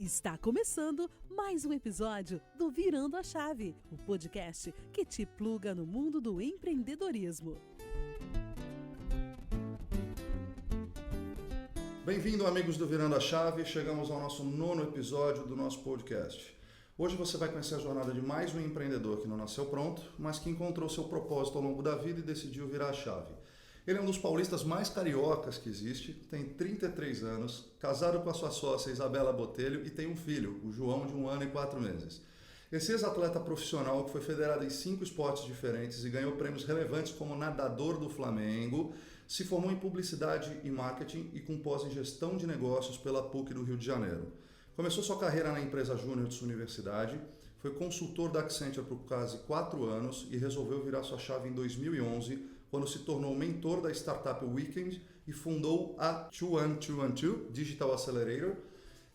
Está começando mais um episódio do Virando a Chave, o podcast que te pluga no mundo do empreendedorismo. Bem-vindo, amigos do Virando a Chave. Chegamos ao nosso 9º episódio do nosso podcast. Hoje você vai conhecer a jornada de mais um empreendedor que não nasceu pronto, mas que encontrou seu propósito ao longo da vida e decidiu virar a chave. Ele é um dos paulistas mais cariocas que existe, tem 33 anos, casado com a sua sócia Isabela Botelho e tem um filho, o João, de 1 ano e 4 meses. Esse ex-atleta profissional que foi federado em 5 esportes diferentes e ganhou prêmios relevantes como nadador do Flamengo, se formou em publicidade e marketing e com pós em gestão de negócios pela PUC do Rio de Janeiro. Começou sua carreira na empresa júnior de sua universidade, foi consultor da Accenture por quase 4 anos e resolveu virar sua chave em 2011, quando se tornou mentor da startup Weekend e fundou a 21212 Digital Accelerator,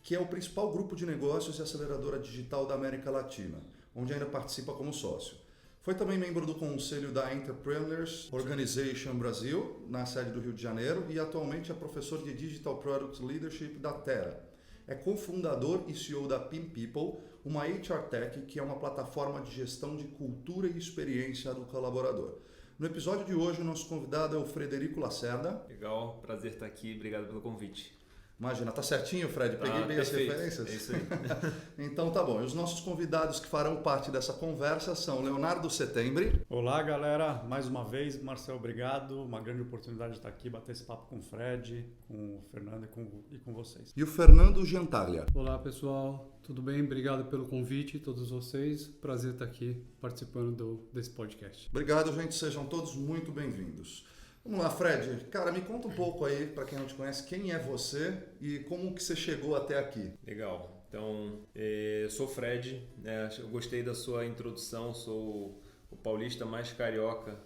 que é o principal grupo de negócios e aceleradora digital da América Latina, onde ainda participa como sócio. Foi também membro do conselho da Entrepreneurs Organization Brasil, na sede do Rio de Janeiro, e atualmente é professor de Digital Product Leadership da Terra. É cofundador e CEO da Pin People, uma HR Tech que é uma plataforma de gestão de cultura e experiência do colaborador. No episódio de hoje, o nosso convidado é o Frederico Lacerda. Legal, prazer estar aqui, obrigado pelo convite. Imagina, tá certinho, Fred? Peguei bem perfeito. As referências? É isso aí. Então tá bom. E os nossos convidados que farão parte dessa conversa são Leonardo Setembre. Olá, galera. Mais uma vez, Marcel, obrigado. Uma grande oportunidade de estar aqui, bater esse papo com o Fred, com o Fernando e com vocês. E o Fernando Gentaglia. Olá, pessoal. Tudo bem? Obrigado pelo convite, todos vocês. Prazer estar aqui participando desse podcast. Obrigado, gente. Sejam todos muito bem-vindos. Vamos lá, Fred. Cara, me conta um pouco aí, para quem não te conhece, quem é você e como que você chegou até aqui. Legal. Então, eu sou o Fred, né? Eu gostei da sua introdução, sou o paulista mais carioca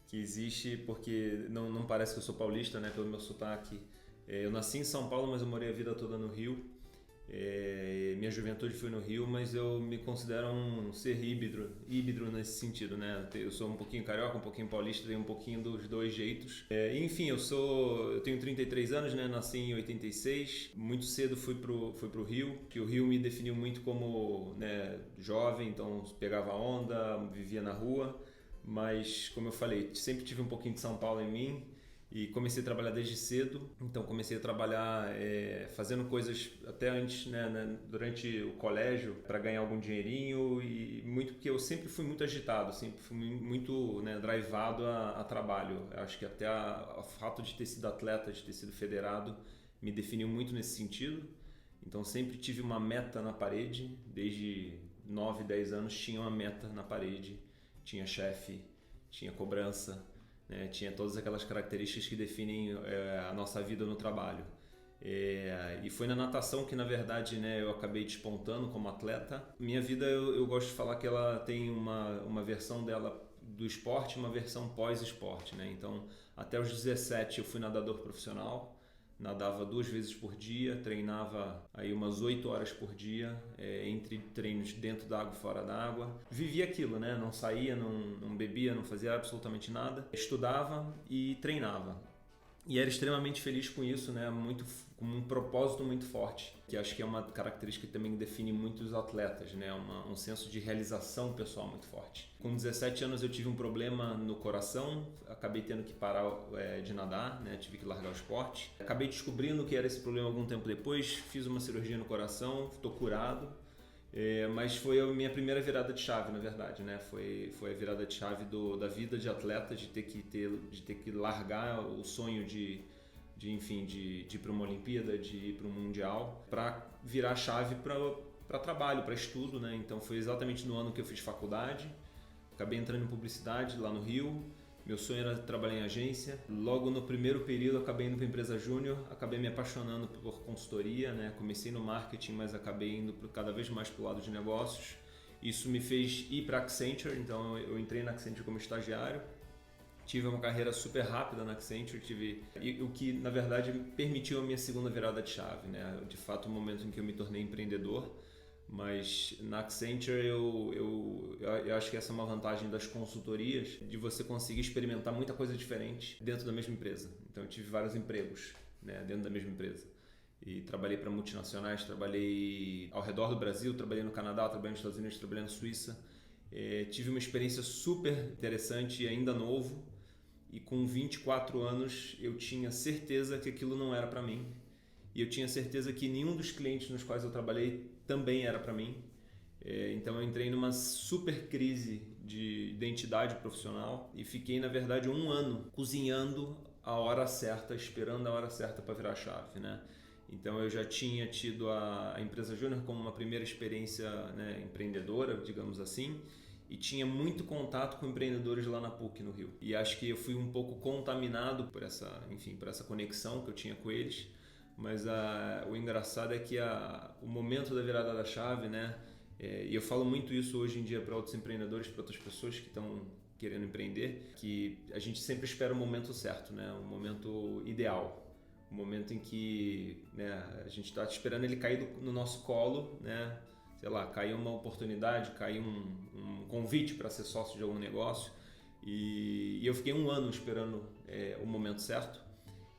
que existe, porque não parece que eu sou paulista, né? Pelo meu sotaque. Eu nasci em São Paulo, mas eu morei a vida toda no Rio. Minha juventude foi no Rio, mas eu me considero um ser híbrido nesse sentido, né? Eu sou um pouquinho carioca, um pouquinho paulista, tenho um pouquinho dos dois jeitos. Enfim, eu tenho 33 anos, né? Nasci em 86, muito cedo fui pro Rio, que o Rio me definiu muito como, né, jovem, então pegava onda, vivia na rua, mas como eu falei, sempre tive um pouquinho de São Paulo em mim. E comecei a trabalhar desde cedo, então comecei a trabalhar fazendo coisas até antes, né, durante o colégio, para ganhar algum dinheirinho, e muito porque eu sempre fui muito agitado, sempre fui muito, né, drivado a trabalho. Eu acho que até o fato de ter sido atleta, de ter sido federado, me definiu muito nesse sentido. Então sempre tive uma meta na parede, desde 9, 10 anos tinha uma meta na parede, tinha chefe, tinha cobrança, né, tinha todas aquelas características que definem a nossa vida no trabalho. E foi na natação que, na verdade, né, eu acabei despontando como atleta. Minha vida, eu gosto de falar que ela tem uma versão dela do esporte e uma versão pós-esporte, né? Então, até os 17 eu fui nadador profissional, nadava 2 vezes por dia, treinava aí umas 8 horas por dia, entre treinos dentro da água e fora da água. Vivia aquilo, né? Não saía, não bebia, não fazia absolutamente nada. Estudava e treinava. E era extremamente feliz com isso, né? Com um propósito muito forte, que acho que é uma característica que também define muitos atletas, né? Um senso de realização pessoal muito forte. Com 17 anos eu tive um problema no coração, acabei tendo que parar de nadar, né? Tive que largar o esporte. Acabei descobrindo que era esse problema algum tempo depois, fiz uma cirurgia no coração, estou curado. Mas foi a minha primeira virada de chave, na verdade, né? Foi a virada de chave da vida de atleta, de ter que largar o sonho de ir para uma Olimpíada, de ir para um Mundial, para virar chave para trabalho, para estudo, né? Então foi exatamente no ano que eu fiz faculdade, acabei entrando em publicidade lá no Rio. Meu sonho era trabalhar em agência. Logo no primeiro período acabei indo para a empresa júnior, acabei me apaixonando por consultoria, né? Comecei no marketing, mas acabei indo cada vez mais para o lado de negócios. Isso me fez ir para a Accenture, então eu entrei na Accenture como estagiário. Tive uma carreira super rápida na Accenture, o que na verdade permitiu a minha segunda virada de chave, né? De fato, o momento em que eu me tornei empreendedor. Mas na Accenture eu acho que essa é uma vantagem das consultorias, de você conseguir experimentar muita coisa diferente dentro da mesma empresa. Então eu tive vários empregos, né, dentro da mesma empresa. e trabalhei para multinacionais, trabalhei ao redor do Brasil, trabalhei no Canadá, trabalhei nos Estados Unidos, trabalhei na Suíça. Tive uma experiência super interessante e ainda novo, e com 24 anos eu tinha certeza que aquilo não era para mim, e eu tinha certeza que nenhum dos clientes nos quais eu trabalhei também era para mim. Então eu entrei numa super crise de identidade profissional e fiquei, na verdade, 1 ano cozinhando a hora certa, esperando a hora certa para virar a chave, né? Então eu já tinha tido a empresa Júnior como uma primeira experiência, né, empreendedora, digamos assim, e tinha muito contato com empreendedores lá na PUC, no Rio. E acho que eu fui um pouco contaminado por essa conexão que eu tinha com eles, mas o engraçado é que o momento da virada da chave, né, e eu falo muito isso hoje em dia para outros empreendedores, para outras pessoas que estão querendo empreender, que a gente sempre espera o momento certo, né, o momento ideal. O momento em que, né, a gente está esperando ele cair no nosso colo, né? Sei lá, cair uma oportunidade, cair um convite para ser sócio de algum negócio. E eu fiquei 1 ano esperando o momento certo.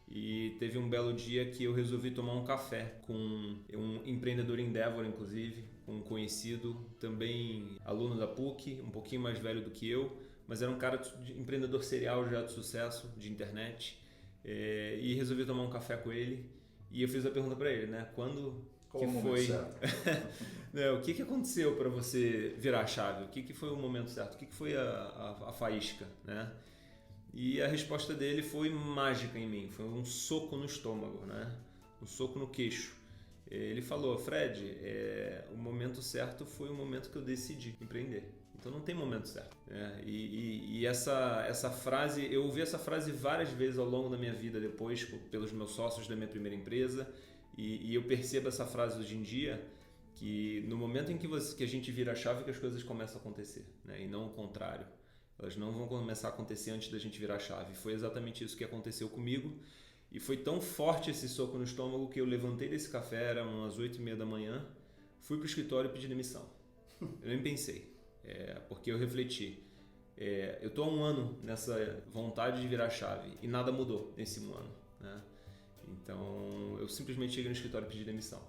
E teve um belo dia que eu resolvi tomar um café com um empreendedor em Endeavor, inclusive, um conhecido, também aluno da PUC, um pouquinho mais velho do que eu, mas era um cara empreendedor serial já de sucesso, de internet. E resolvi tomar um café com ele e eu fiz a pergunta para ele, né? O que aconteceu para você virar a chave? O que foi o momento certo? O que foi a faísca, né? E a resposta dele foi mágica em mim, foi um soco no estômago, né? Um soco no queixo. Ele falou: Fred, o momento certo foi o momento que eu decidi empreender. Então não tem momento certo. E essa frase, eu ouvi essa frase várias vezes ao longo da minha vida depois, pelos meus sócios da minha primeira empresa, e eu percebo essa frase hoje em dia, que no momento em que a gente vira a chave que as coisas começam a acontecer, né? E não o contrário. Elas não vão começar a acontecer antes da gente virar a chave. Foi exatamente isso que aconteceu comigo, e foi tão forte esse soco no estômago que eu levantei desse café, eram umas 8h30 da manhã, fui pro escritório e pedi demissão. Eu nem pensei. Porque eu refleti, eu estou há 1 ano nessa vontade de virar a chave e nada mudou nesse 1 ano, né? Então eu simplesmente cheguei no escritório e pedi demissão.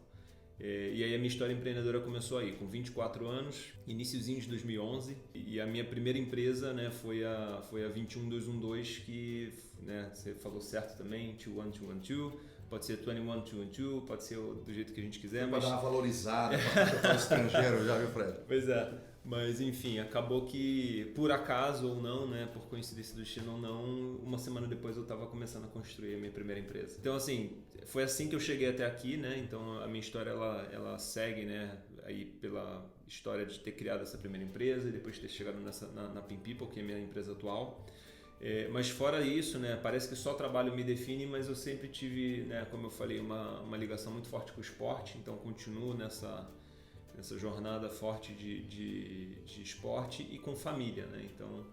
E aí a minha história empreendedora começou aí, com 24 anos, iniciozinho de 2011, e a minha primeira empresa, né, foi a 21212, que, né, você falou certo também, 21212, pode ser 21212, pode ser do jeito que a gente quiser. Para dar uma valorizada, para o estrangeiro, já viu, Fred? Pois é. Mas enfim, acabou que, por acaso ou não, né, por coincidência do destino ou não, 1 semana depois eu estava começando a construir a minha primeira empresa. Então assim, foi assim que eu cheguei até aqui, né? Então a minha história ela segue, né, aí pela história de ter criado essa primeira empresa e depois ter chegado na Pin People, que é a minha empresa atual. Mas fora isso, né, parece que só trabalho me define, mas eu sempre tive, né, como eu falei, uma ligação muito forte com o esporte, então continuo nessa jornada forte de esporte e com família, né? Então,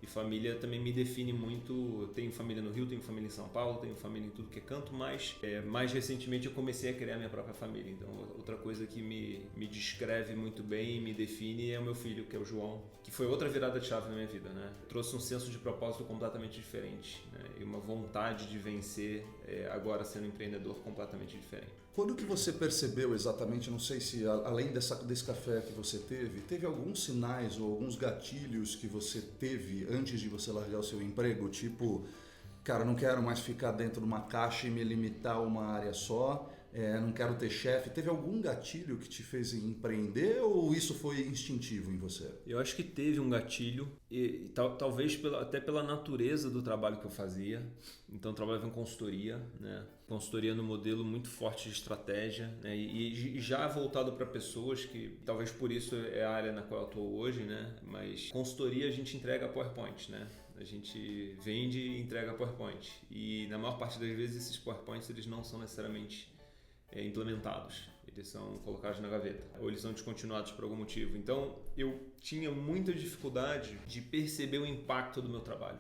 e família também me define muito. Eu tenho família no Rio, tenho família em São Paulo, tenho família em tudo que é canto, mas mais recentemente eu comecei a criar minha própria família. Então, outra coisa que me descreve muito bem e me define é o meu filho, que é o João, que foi outra virada de chave na minha vida, né? Trouxe um senso de propósito completamente diferente, né? E uma vontade de vencer, agora sendo empreendedor, completamente diferente. Quando que você percebeu exatamente, não sei se além desse café que você teve alguns sinais ou alguns gatilhos que você teve antes de você largar o seu emprego? Tipo, cara, não quero mais ficar dentro de uma caixa e me limitar a uma área só, não quero ter chefe. Teve algum gatilho que te fez empreender ou isso foi instintivo em você? Eu acho que teve um gatilho, e talvez até pela natureza do trabalho que eu fazia. Então eu trabalhava em consultoria, né? Consultoria no modelo muito forte de estratégia, né? E já voltado para pessoas, que talvez por isso é a área na qual eu estou hoje, né? Mas consultoria a gente entrega PowerPoint, né? A gente vende e entrega PowerPoint. E na maior parte das vezes esses PowerPoints eles não são necessariamente implementados. Eles são colocados na gaveta ou eles são descontinuados por algum motivo. Então eu tinha muita dificuldade de perceber o impacto do meu trabalho.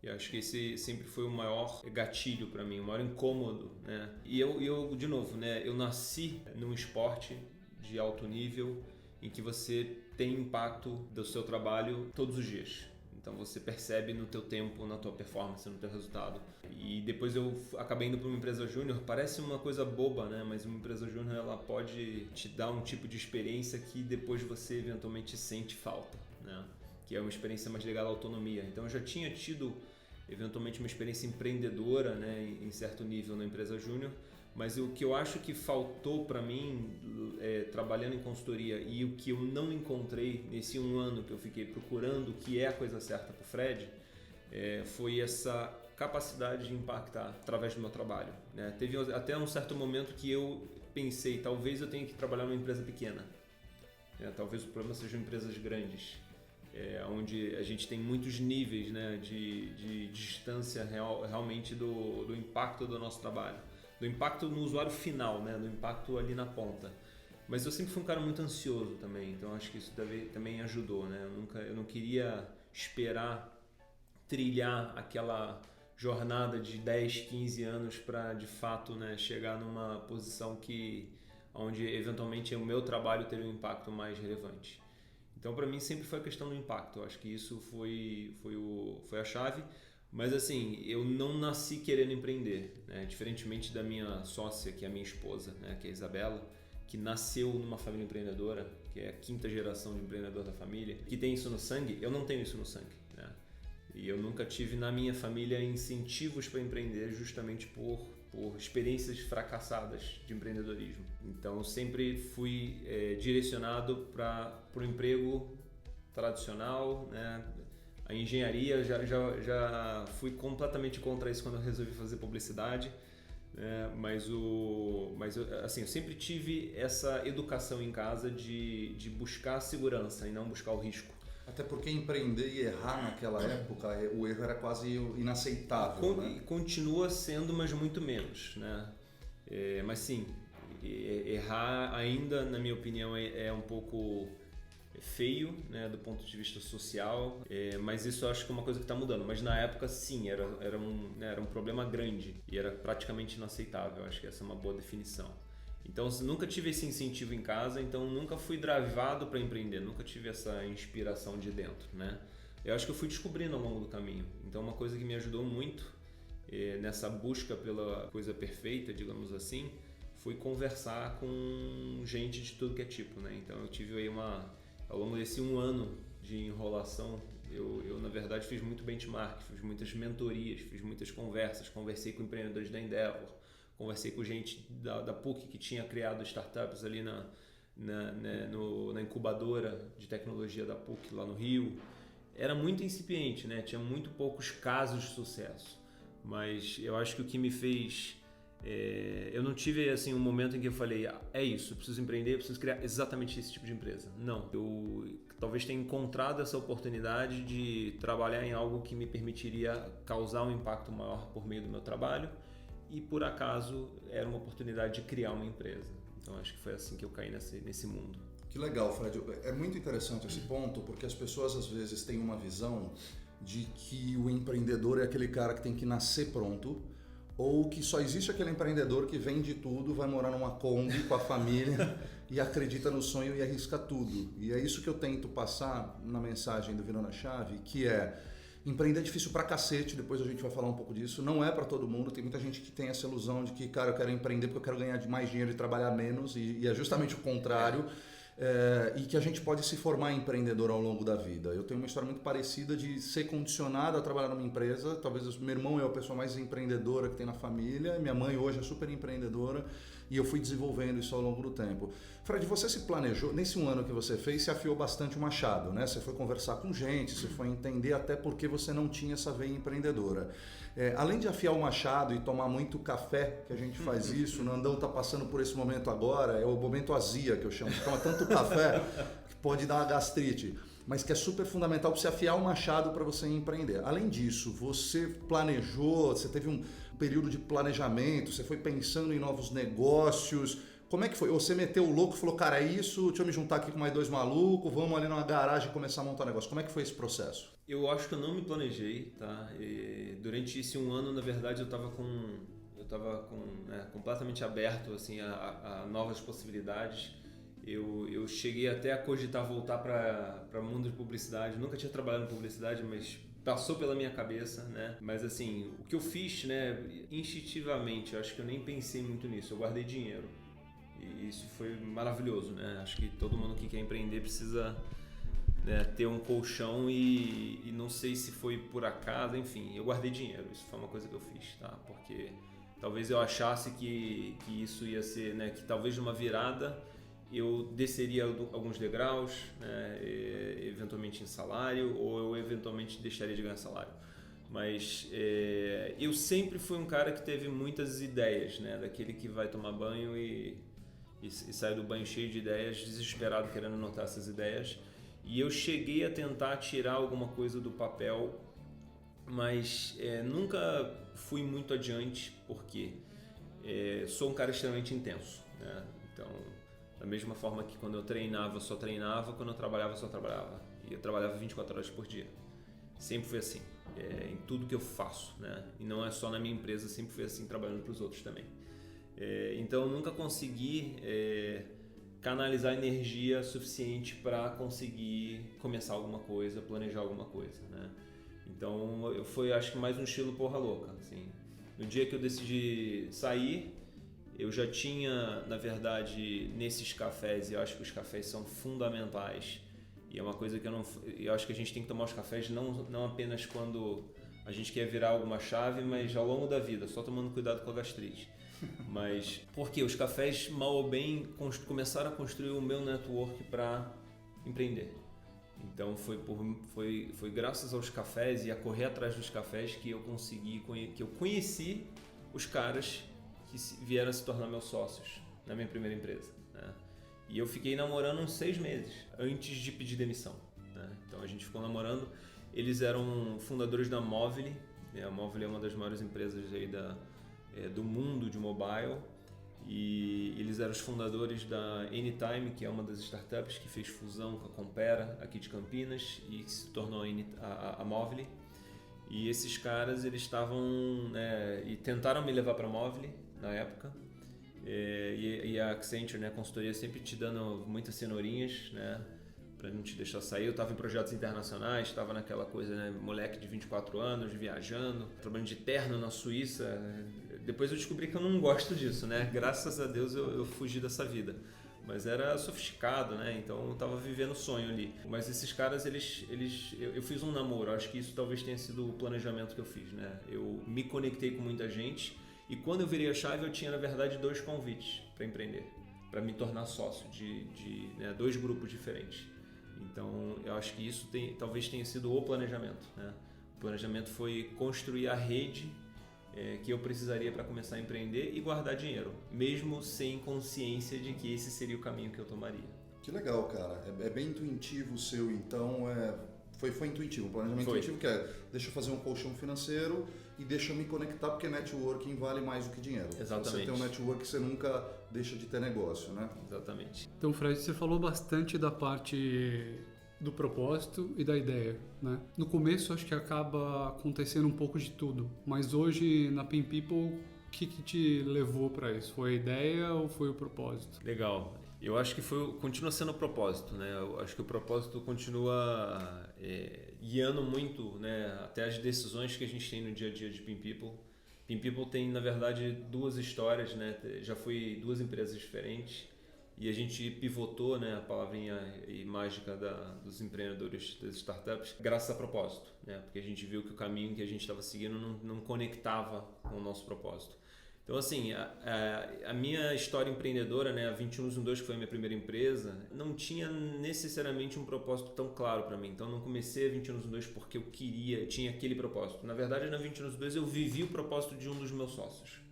E acho que esse sempre foi o maior gatilho para mim, o maior incômodo, né? E eu de novo, né? Eu nasci num esporte de alto nível em que você tem impacto do seu trabalho todos os dias. Então você percebe no teu tempo, na tua performance, no teu resultado. E depois eu acabei indo para uma empresa júnior. Parece uma coisa boba, né? Mas uma empresa júnior ela pode te dar um tipo de experiência que depois você eventualmente sente falta, né? Que é uma experiência mais ligada à autonomia. Então eu já tinha tido eventualmente uma experiência empreendedora, né, em certo nível na empresa júnior, mas o que eu acho que faltou para mim trabalhando em consultoria e o que eu não encontrei nesse 1 ano que eu fiquei procurando o que é a coisa certa para o Fred, foi essa capacidade de impactar através do meu trabalho, né? Teve até um certo momento que eu pensei, talvez eu tenha que trabalhar numa empresa pequena, talvez o problema sejam empresas grandes, onde a gente tem muitos níveis, né, de distância realmente do impacto do nosso trabalho, do impacto no usuário final, né, do impacto ali na ponta. Mas eu sempre fui um cara muito ansioso também, então acho que isso também ajudou, né? Eu não queria esperar trilhar aquela jornada de 10, 15 anos para de fato, né, chegar numa posição onde eventualmente o meu trabalho teria um impacto mais relevante. Então, para mim, sempre foi a questão do impacto. Eu acho que isso foi a chave. Mas, assim, eu não nasci querendo empreender, né? Diferentemente da minha sócia, que é a minha esposa, né? Que é a Isabela, que nasceu numa família empreendedora, que é a 5ª geração de empreendedor da família, que tem isso no sangue. Eu não tenho isso no sangue, né? E eu nunca tive na minha família incentivos para empreender justamente por experiências fracassadas de empreendedorismo. Então eu sempre fui direcionado para o emprego tradicional, né? A engenharia, já fui completamente contra isso quando eu resolvi fazer publicidade, né? Mas assim, eu sempre tive essa educação em casa de buscar a segurança e não buscar o risco. Até porque empreender e errar naquela época, o erro era quase inaceitável, né? Continua sendo, mas muito menos, né? Mas sim, errar ainda, na minha opinião, é um pouco feio, né, do ponto de vista social, mas isso eu acho que é uma coisa que está mudando. Mas na época, sim, era um problema grande e era praticamente inaceitável. Eu acho que essa é uma boa definição. Então, nunca tive esse incentivo em casa, então nunca fui drivado para empreender, nunca tive essa inspiração de dentro, né? Eu acho que eu fui descobrindo ao longo do caminho. Então, uma coisa que me ajudou muito nessa busca pela coisa perfeita, digamos assim, foi conversar com gente de tudo que é tipo, né? Então, eu tive aí ao longo desse 1 ano de enrolação, eu na verdade fiz muito benchmark, fiz muitas mentorias, fiz muitas conversas, conversei com empreendedores da Endeavor, conversei com gente da PUC que tinha criado startups ali na incubadora de tecnologia da PUC lá no Rio. Era muito incipiente, né? Tinha muito poucos casos de sucesso, mas eu acho que o que me fez... eu não tive assim um momento em que eu falei, é isso, eu preciso empreender, eu preciso criar exatamente esse tipo de empresa. Não, eu talvez tenha encontrado essa oportunidade de trabalhar em algo que me permitiria causar um impacto maior por meio do meu trabalho, e por acaso era uma oportunidade de criar uma empresa. Então acho que foi assim que eu caí nesse mundo. Que legal, Fred. É muito interessante esse ponto, porque as pessoas às vezes têm uma visão de que o empreendedor é aquele cara que tem que nascer pronto, ou que só existe aquele empreendedor que vende tudo, vai morar numa Kombi com a família e acredita no sonho e arrisca tudo. E é isso que eu tento passar na mensagem do Virando a Chave, que é: empreender é difícil pra cacete, depois a gente vai falar um pouco disso, não é pra todo mundo, tem muita gente que tem essa ilusão de que, cara, eu quero empreender porque eu quero ganhar mais dinheiro e trabalhar menos, e é justamente o contrário. E que a gente pode se formar empreendedor ao longo da vida. Eu tenho uma história muito parecida de ser condicionado a trabalhar numa empresa. Talvez meu irmão é a pessoa mais empreendedora que tem na família, minha mãe hoje é super empreendedora, e eu fui desenvolvendo isso ao longo do tempo. Fred, você se planejou, nesse 1 ano que você fez, você afiou bastante o machado, né? Você foi conversar com gente, você foi entender até porque você não tinha essa veia empreendedora. Além de afiar o machado e tomar muito café, que a gente faz isso, o Nandão está passando por esse momento agora, é o momento azia que eu chamo, toma tanto café que pode dar uma gastrite, mas que é super fundamental para você afiar o machado para você empreender. Além disso, você planejou, você teve um período de planejamento, você foi pensando em novos negócios. Como é que foi? Você meteu o louco e falou, cara, é isso, deixa eu me juntar aqui com mais 2 malucos, vamos ali numa garagem começar a montar um negócio. Como é que foi esse processo? Eu acho que eu não me planejei, tá? Durante esse 1 ano, na verdade, eu estava completamente aberto assim, a novas possibilidades. Eu cheguei até a cogitar voltar para o mundo de publicidade. Nunca tinha trabalhado em publicidade, mas passou pela minha cabeça, né? Mas assim, o que eu fiz, né, instintivamente, eu acho que eu nem pensei muito nisso. Eu guardei dinheiro. E isso foi maravilhoso, né? Acho que todo mundo que quer empreender precisa, né, ter um colchão e não sei se foi por acaso, enfim, eu guardei dinheiro. Isso foi uma coisa que eu fiz, tá? Porque talvez eu achasse que isso ia ser, né, que talvez numa virada eu desceria alguns degraus, né, eventualmente em salário, ou eu eventualmente deixaria de ganhar salário. Mas eu sempre fui um cara que teve muitas ideias, né, daquele que vai tomar banho e sai do banho cheio de ideias, desesperado querendo anotar essas ideias. E eu cheguei a tentar tirar alguma coisa do papel, mas nunca fui muito adiante, porque sou um cara extremamente intenso, né? Então, da mesma forma que quando eu treinava, eu só treinava, quando eu trabalhava, eu só trabalhava. E eu trabalhava 24 horas por dia. Sempre foi assim, em tudo que eu faço, né? E não é só na minha empresa, sempre foi assim, trabalhando para os outros também. Então, eu nunca consegui canalizar energia suficiente para conseguir começar alguma coisa, planejar alguma coisa, né? Então, foi, acho que mais um estilo porra louca, assim. No dia que eu decidi sair, eu já tinha, na verdade, nesses cafés, e eu acho que os cafés são fundamentais, e é uma coisa que eu acho que a gente tem que tomar os cafés não apenas quando a gente quer virar alguma chave, mas ao longo da vida, só tomando cuidado com a gastrite. Mas porque os cafés, mal ou bem, começaram a construir o meu network para empreender. Então foi graças aos cafés e a correr atrás dos cafés que eu conheci os caras que vieram a se tornar meus sócios na minha primeira empresa, né? E eu fiquei namorando uns 6 meses antes de pedir demissão, né? Então a gente ficou namorando. Eles eram fundadores da Movile, né? A Movile é uma das maiores empresas aí do mundo de mobile, e eles eram os fundadores da Anytime, que é uma das startups que fez fusão com a Compera aqui de Campinas e se tornou a Movile. E esses caras, eles estavam, né, e tentaram me levar para a Movile na época, e a Accenture, né, a consultoria, sempre te dando muitas cenourinhas, né, para não te deixar sair. Eu estava em projetos internacionais, estava naquela coisa, né, moleque de 24 anos, viajando, trabalhando de terno na Suíça. Depois eu descobri que eu não gosto disso, né? Graças a Deus eu fugi dessa vida. Mas era sofisticado, né? Então eu estava vivendo o sonho ali. Mas esses caras, eu fiz um namoro. Acho que isso talvez tenha sido o planejamento que eu fiz, né? Eu me conectei com muita gente e quando eu virei a chave eu tinha, na verdade, 2 convites para empreender, para me tornar sócio de 2 grupos diferentes. Então eu acho que isso talvez tenha sido o planejamento, né? O planejamento foi construir a rede que eu precisaria para começar a empreender e guardar dinheiro, mesmo sem consciência de que esse seria o caminho que eu tomaria. Que legal, cara. É bem intuitivo o seu, então foi intuitivo, um planejamento intuitivo que deixa eu fazer um colchão financeiro e deixa eu me conectar, porque networking vale mais do que dinheiro. Exatamente. Você tem um network, você nunca deixa de ter negócio, né? Exatamente. Então, Fred, você falou bastante da parte do propósito e da ideia, né? No começo acho que acaba acontecendo um pouco de tudo, mas hoje na Pin People, o que te levou para isso? Foi a ideia ou foi o propósito? Legal. Eu acho que continua sendo o propósito, né? Eu acho que o propósito continua guiando muito, né, até as decisões que a gente tem no dia a dia de Pin People. Pin People tem, na verdade, 2 histórias, né? Já fui 2 empresas diferentes. E a gente pivotou, né, a palavrinha e mágica dos empreendedores, das startups, graças a propósito, né? Porque a gente viu que o caminho que a gente estava seguindo não conectava com o nosso propósito. Então, assim, a minha história empreendedora, né, a 2112, que foi a minha primeira empresa, não tinha necessariamente um propósito tão claro para mim. Então, não comecei a 2112 porque eu tinha aquele propósito. Na verdade, na 2112 eu vivi o propósito de um dos meus sócios,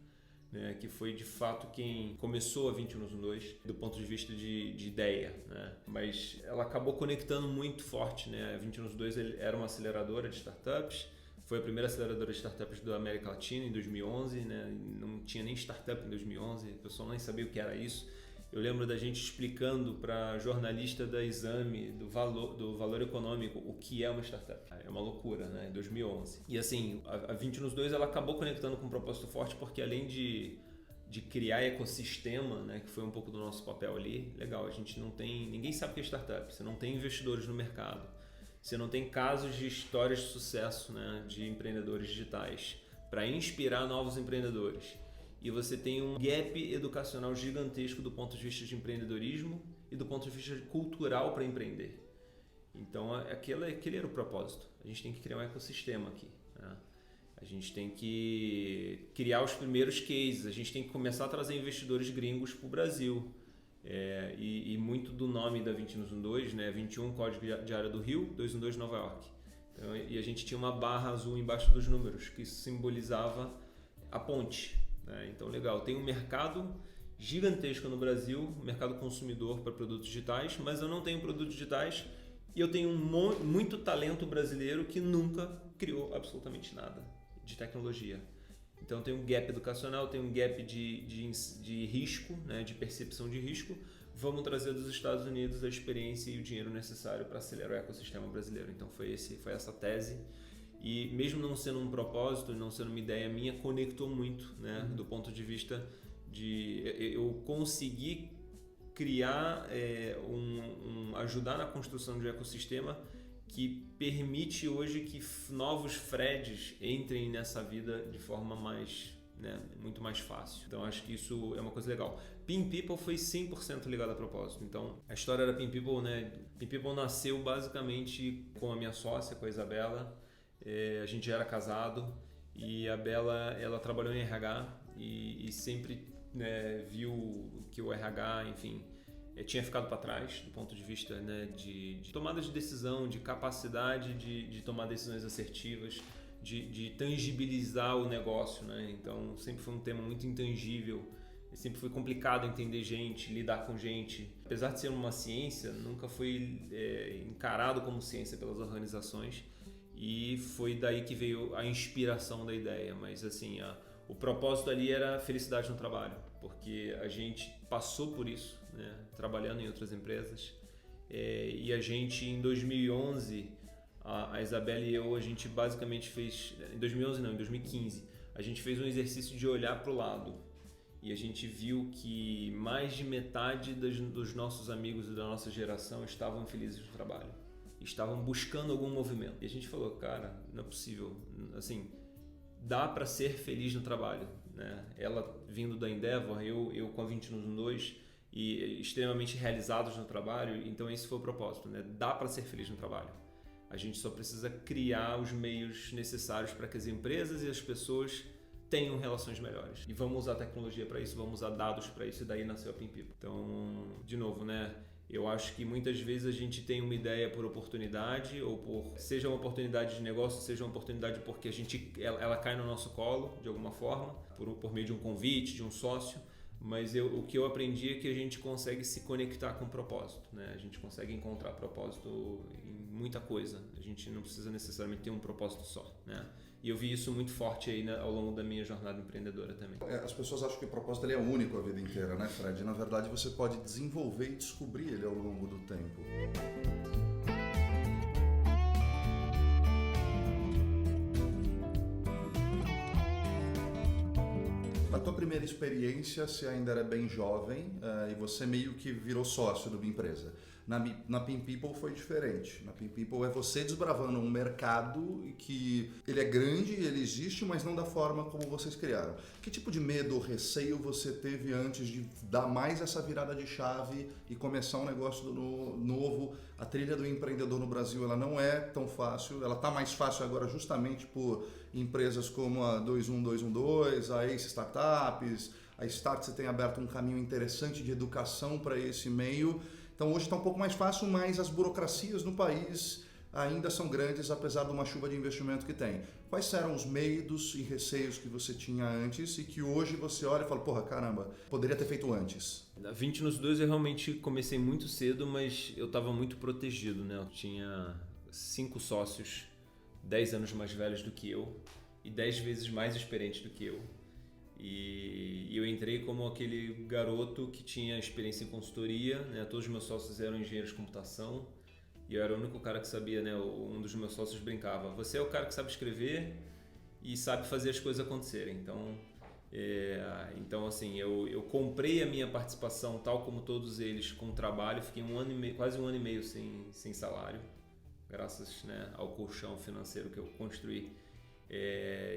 né, que foi de fato quem começou a 2112 do ponto de vista de ideia, né? Mas ela acabou conectando muito forte, né? A 2112 era uma aceleradora de startups, foi a primeira aceleradora de startups da América Latina em 2011, né? Não tinha nem startup em 2011, o pessoal nem sabia o que era isso. Eu lembro da gente explicando para jornalista da Exame do valor econômico o que é uma startup. É uma loucura, né? Em 2011. E assim, a 2112 ela acabou conectando com um propósito forte porque além de de criar ecossistema, né, que foi um pouco do nosso papel ali, legal, a gente não tem, ninguém sabe o que é startup, você não tem investidores no mercado, você não tem casos de histórias de sucesso, né, de empreendedores digitais para inspirar novos empreendedores. E você tem um gap educacional gigantesco do ponto de vista de empreendedorismo e do ponto de vista cultural para empreender. Então, aquele era o propósito. A gente tem que criar um ecossistema aqui, né? A gente tem que criar os primeiros cases, a gente tem que começar a trazer investidores gringos para o Brasil. E muito do nome da 2112, né? 21 Código de Área do Rio, 212 Nova York. Então, e a gente tinha uma barra azul embaixo dos números, que simbolizava a ponte, né? Então, legal, tem um mercado gigantesco no Brasil, mercado consumidor para produtos digitais, mas eu não tenho produtos digitais e eu tenho muito talento brasileiro que nunca criou absolutamente nada de tecnologia. Então tem um gap educacional, tem um gap de risco, né, de percepção de risco. Vamos trazer dos Estados Unidos a experiência e o dinheiro necessário para acelerar o ecossistema brasileiro. Então foi essa tese. E mesmo não sendo um propósito, não sendo uma ideia minha, conectou muito, né, do ponto de vista de eu conseguir criar, ajudar na construção de um ecossistema que permite hoje que novos Freds entrem nessa vida de forma mais, né, muito mais fácil. Então acho que isso é uma coisa legal. Pin People foi 100% ligado a propósito. Então a história da Pin People, né? Pin People nasceu basicamente com a minha sócia, com a Isabela. A gente já era casado e a Bela, ela trabalhou em RH e sempre, né, viu que o RH, enfim, tinha ficado para trás do ponto de vista, né, de tomada de decisão, de capacidade de tomar decisões assertivas, de tangibilizar o negócio, né? Então sempre foi um tema muito intangível, sempre foi complicado entender gente, lidar com gente. Apesar de ser uma ciência, nunca foi encarado como ciência pelas organizações e foi daí que veio a inspiração da ideia. Mas assim, o propósito ali era felicidade no trabalho, porque a gente passou por isso, né, trabalhando em outras empresas, e a gente em 2011, a Isabela e eu, a gente basicamente fez, em 2011 não, em 2015, a gente fez um exercício de olhar para o lado e a gente viu que mais de metade dos nossos amigos e da nossa geração estavam infelizes no trabalho, estavam buscando algum movimento. E a gente falou, cara, não é possível, assim, dá para ser feliz no trabalho, né? Ela vindo da Endeavor, eu com a 2112 e extremamente realizados no trabalho, então esse foi o propósito, né? Dá para ser feliz no trabalho. A gente só precisa criar os meios necessários para que as empresas e as pessoas tenham relações melhores. E vamos usar tecnologia para isso, vamos usar dados para isso, e daí nasceu a Pin People. Então, de novo, né? Eu acho que muitas vezes a gente tem uma ideia por oportunidade, ou seja uma oportunidade de negócio, seja uma oportunidade porque ela cai no nosso colo de alguma forma, por meio de um convite, de um sócio. Mas o que eu aprendi é que a gente consegue se conectar com propósito, né? A gente consegue encontrar propósito em muita coisa. A gente não precisa necessariamente ter um propósito só, né? E eu vi isso muito forte aí, né, ao longo da minha jornada empreendedora também. As pessoas acham que o propósito ele é único a vida inteira, né, Fred? Na verdade, você pode desenvolver e descobrir ele ao longo do tempo. Na tua primeira experiência, você ainda era bem jovem e você meio que virou sócio de uma empresa. Na Pin People foi diferente. Na Pin People é você desbravando um mercado que ele é grande, ele existe, mas não da forma como vocês criaram. Que tipo de medo ou receio você teve antes de dar mais essa virada de chave e começar um negócio novo? A trilha do empreendedor no Brasil ela não é tão fácil, ela está mais fácil agora justamente por empresas como a 21212, a Ace Startups, a Start, você tem aberto um caminho interessante de educação para esse meio. Então hoje está um pouco mais fácil, mas as burocracias no país ainda são grandes, apesar de uma chuva de investimento que tem. Quais eram os medos e receios que você tinha antes e que hoje você olha e fala, porra, caramba, poderia ter feito antes? Na 2012 eu realmente comecei muito cedo, mas eu estava muito protegido, né? Eu tinha 5 sócios, 10 anos mais velhos do que eu e 10 vezes mais experientes do que eu. E eu entrei como aquele garoto que tinha experiência em consultoria, né? Todos os meus sócios eram engenheiros de computação e eu era o único cara que sabia, né? Um dos meus sócios brincava, você é o cara que sabe escrever e sabe fazer as coisas acontecerem. Então Então, assim, eu comprei a minha participação, tal como todos eles, com trabalho. Fiquei quase um ano e meio sem salário, graças, né, ao colchão financeiro que eu construí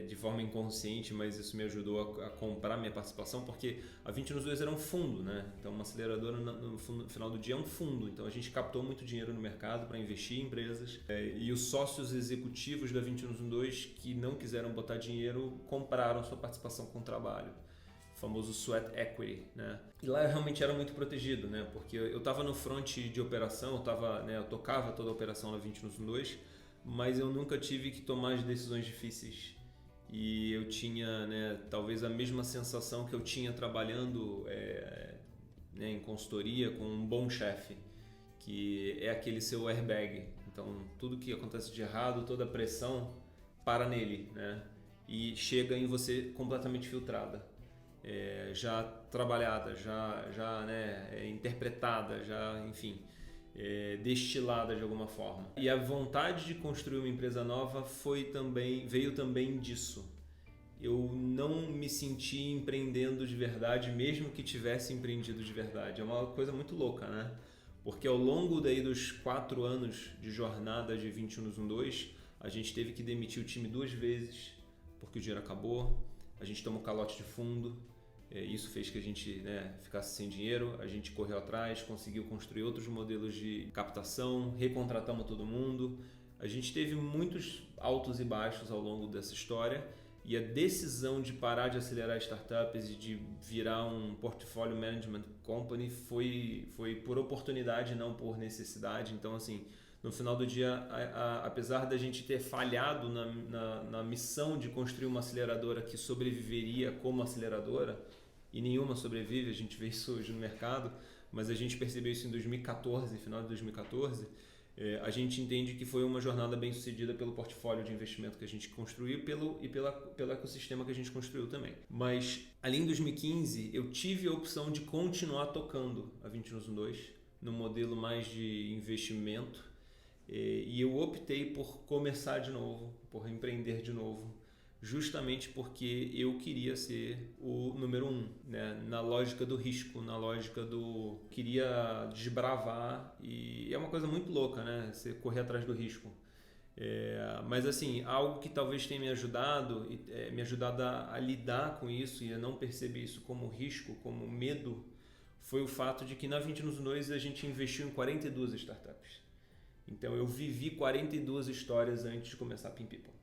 de forma inconsciente, mas isso me ajudou a comprar minha participação, porque a 20 nos 2 era um fundo, né? Então, uma aceleradora no final do dia é um fundo. Então, a gente captou muito dinheiro no mercado para investir em empresas, e os sócios executivos da 20 nos 2 que não quiseram botar dinheiro compraram sua participação com trabalho, o famoso sweat equity, né? E lá eu realmente era muito protegido, né? Porque eu estava no front de operação, eu tocava toda a operação na 20 nos 2, mas eu nunca tive que tomar as decisões difíceis. E eu tinha, né, talvez a mesma sensação que eu tinha trabalhando né, em consultoria com um bom chefe, que é aquele seu airbag. Então, tudo que acontece de errado, toda a pressão para nele, né? E chega em você completamente filtrada, já trabalhada, já né, interpretada, já, enfim, destilada de alguma forma. E a vontade de construir uma empresa nova veio também disso. Eu não me senti empreendendo de verdade, mesmo que tivesse empreendido de verdade. É uma coisa muito louca, né? Porque ao longo daí dos 4 anos de jornada de 21 nos 2, a gente teve que demitir o time 2 vezes, porque o dinheiro acabou, a gente tomou calote de fundo. Isso fez que a gente, né, ficasse sem dinheiro, a gente correu atrás, conseguiu construir outros modelos de captação, recontratamos todo mundo. A gente teve muitos altos e baixos ao longo dessa história, e a decisão de parar de acelerar startups e de virar um portfolio management company foi por oportunidade, não por necessidade. Então, assim, no final do dia, apesar da gente ter falhado na missão de construir uma aceleradora que sobreviveria como aceleradora, e nenhuma sobrevive, a gente vê isso hoje no mercado, mas a gente percebeu isso em 2014, final de 2014, a gente entende que foi uma jornada bem sucedida pelo portfólio de investimento que a gente construiu e pelo ecossistema que a gente construiu também. Mas, ali em 2015, eu tive a opção de continuar tocando a 21 nos 2 no modelo mais de investimento, e eu optei por começar de novo, por empreender de novo, justamente porque eu queria ser o número 1, né? Na lógica do risco, na lógica do queria desbravar, e é uma coisa muito louca, né? Você correr atrás do risco. Mas assim, algo que talvez tenha me ajudado a lidar com isso e a não perceber isso como risco, como medo, foi o fato de que na 20 nos 2 a gente investiu em 42 startups. Então eu vivi 42 histórias antes de começar a PinPeople.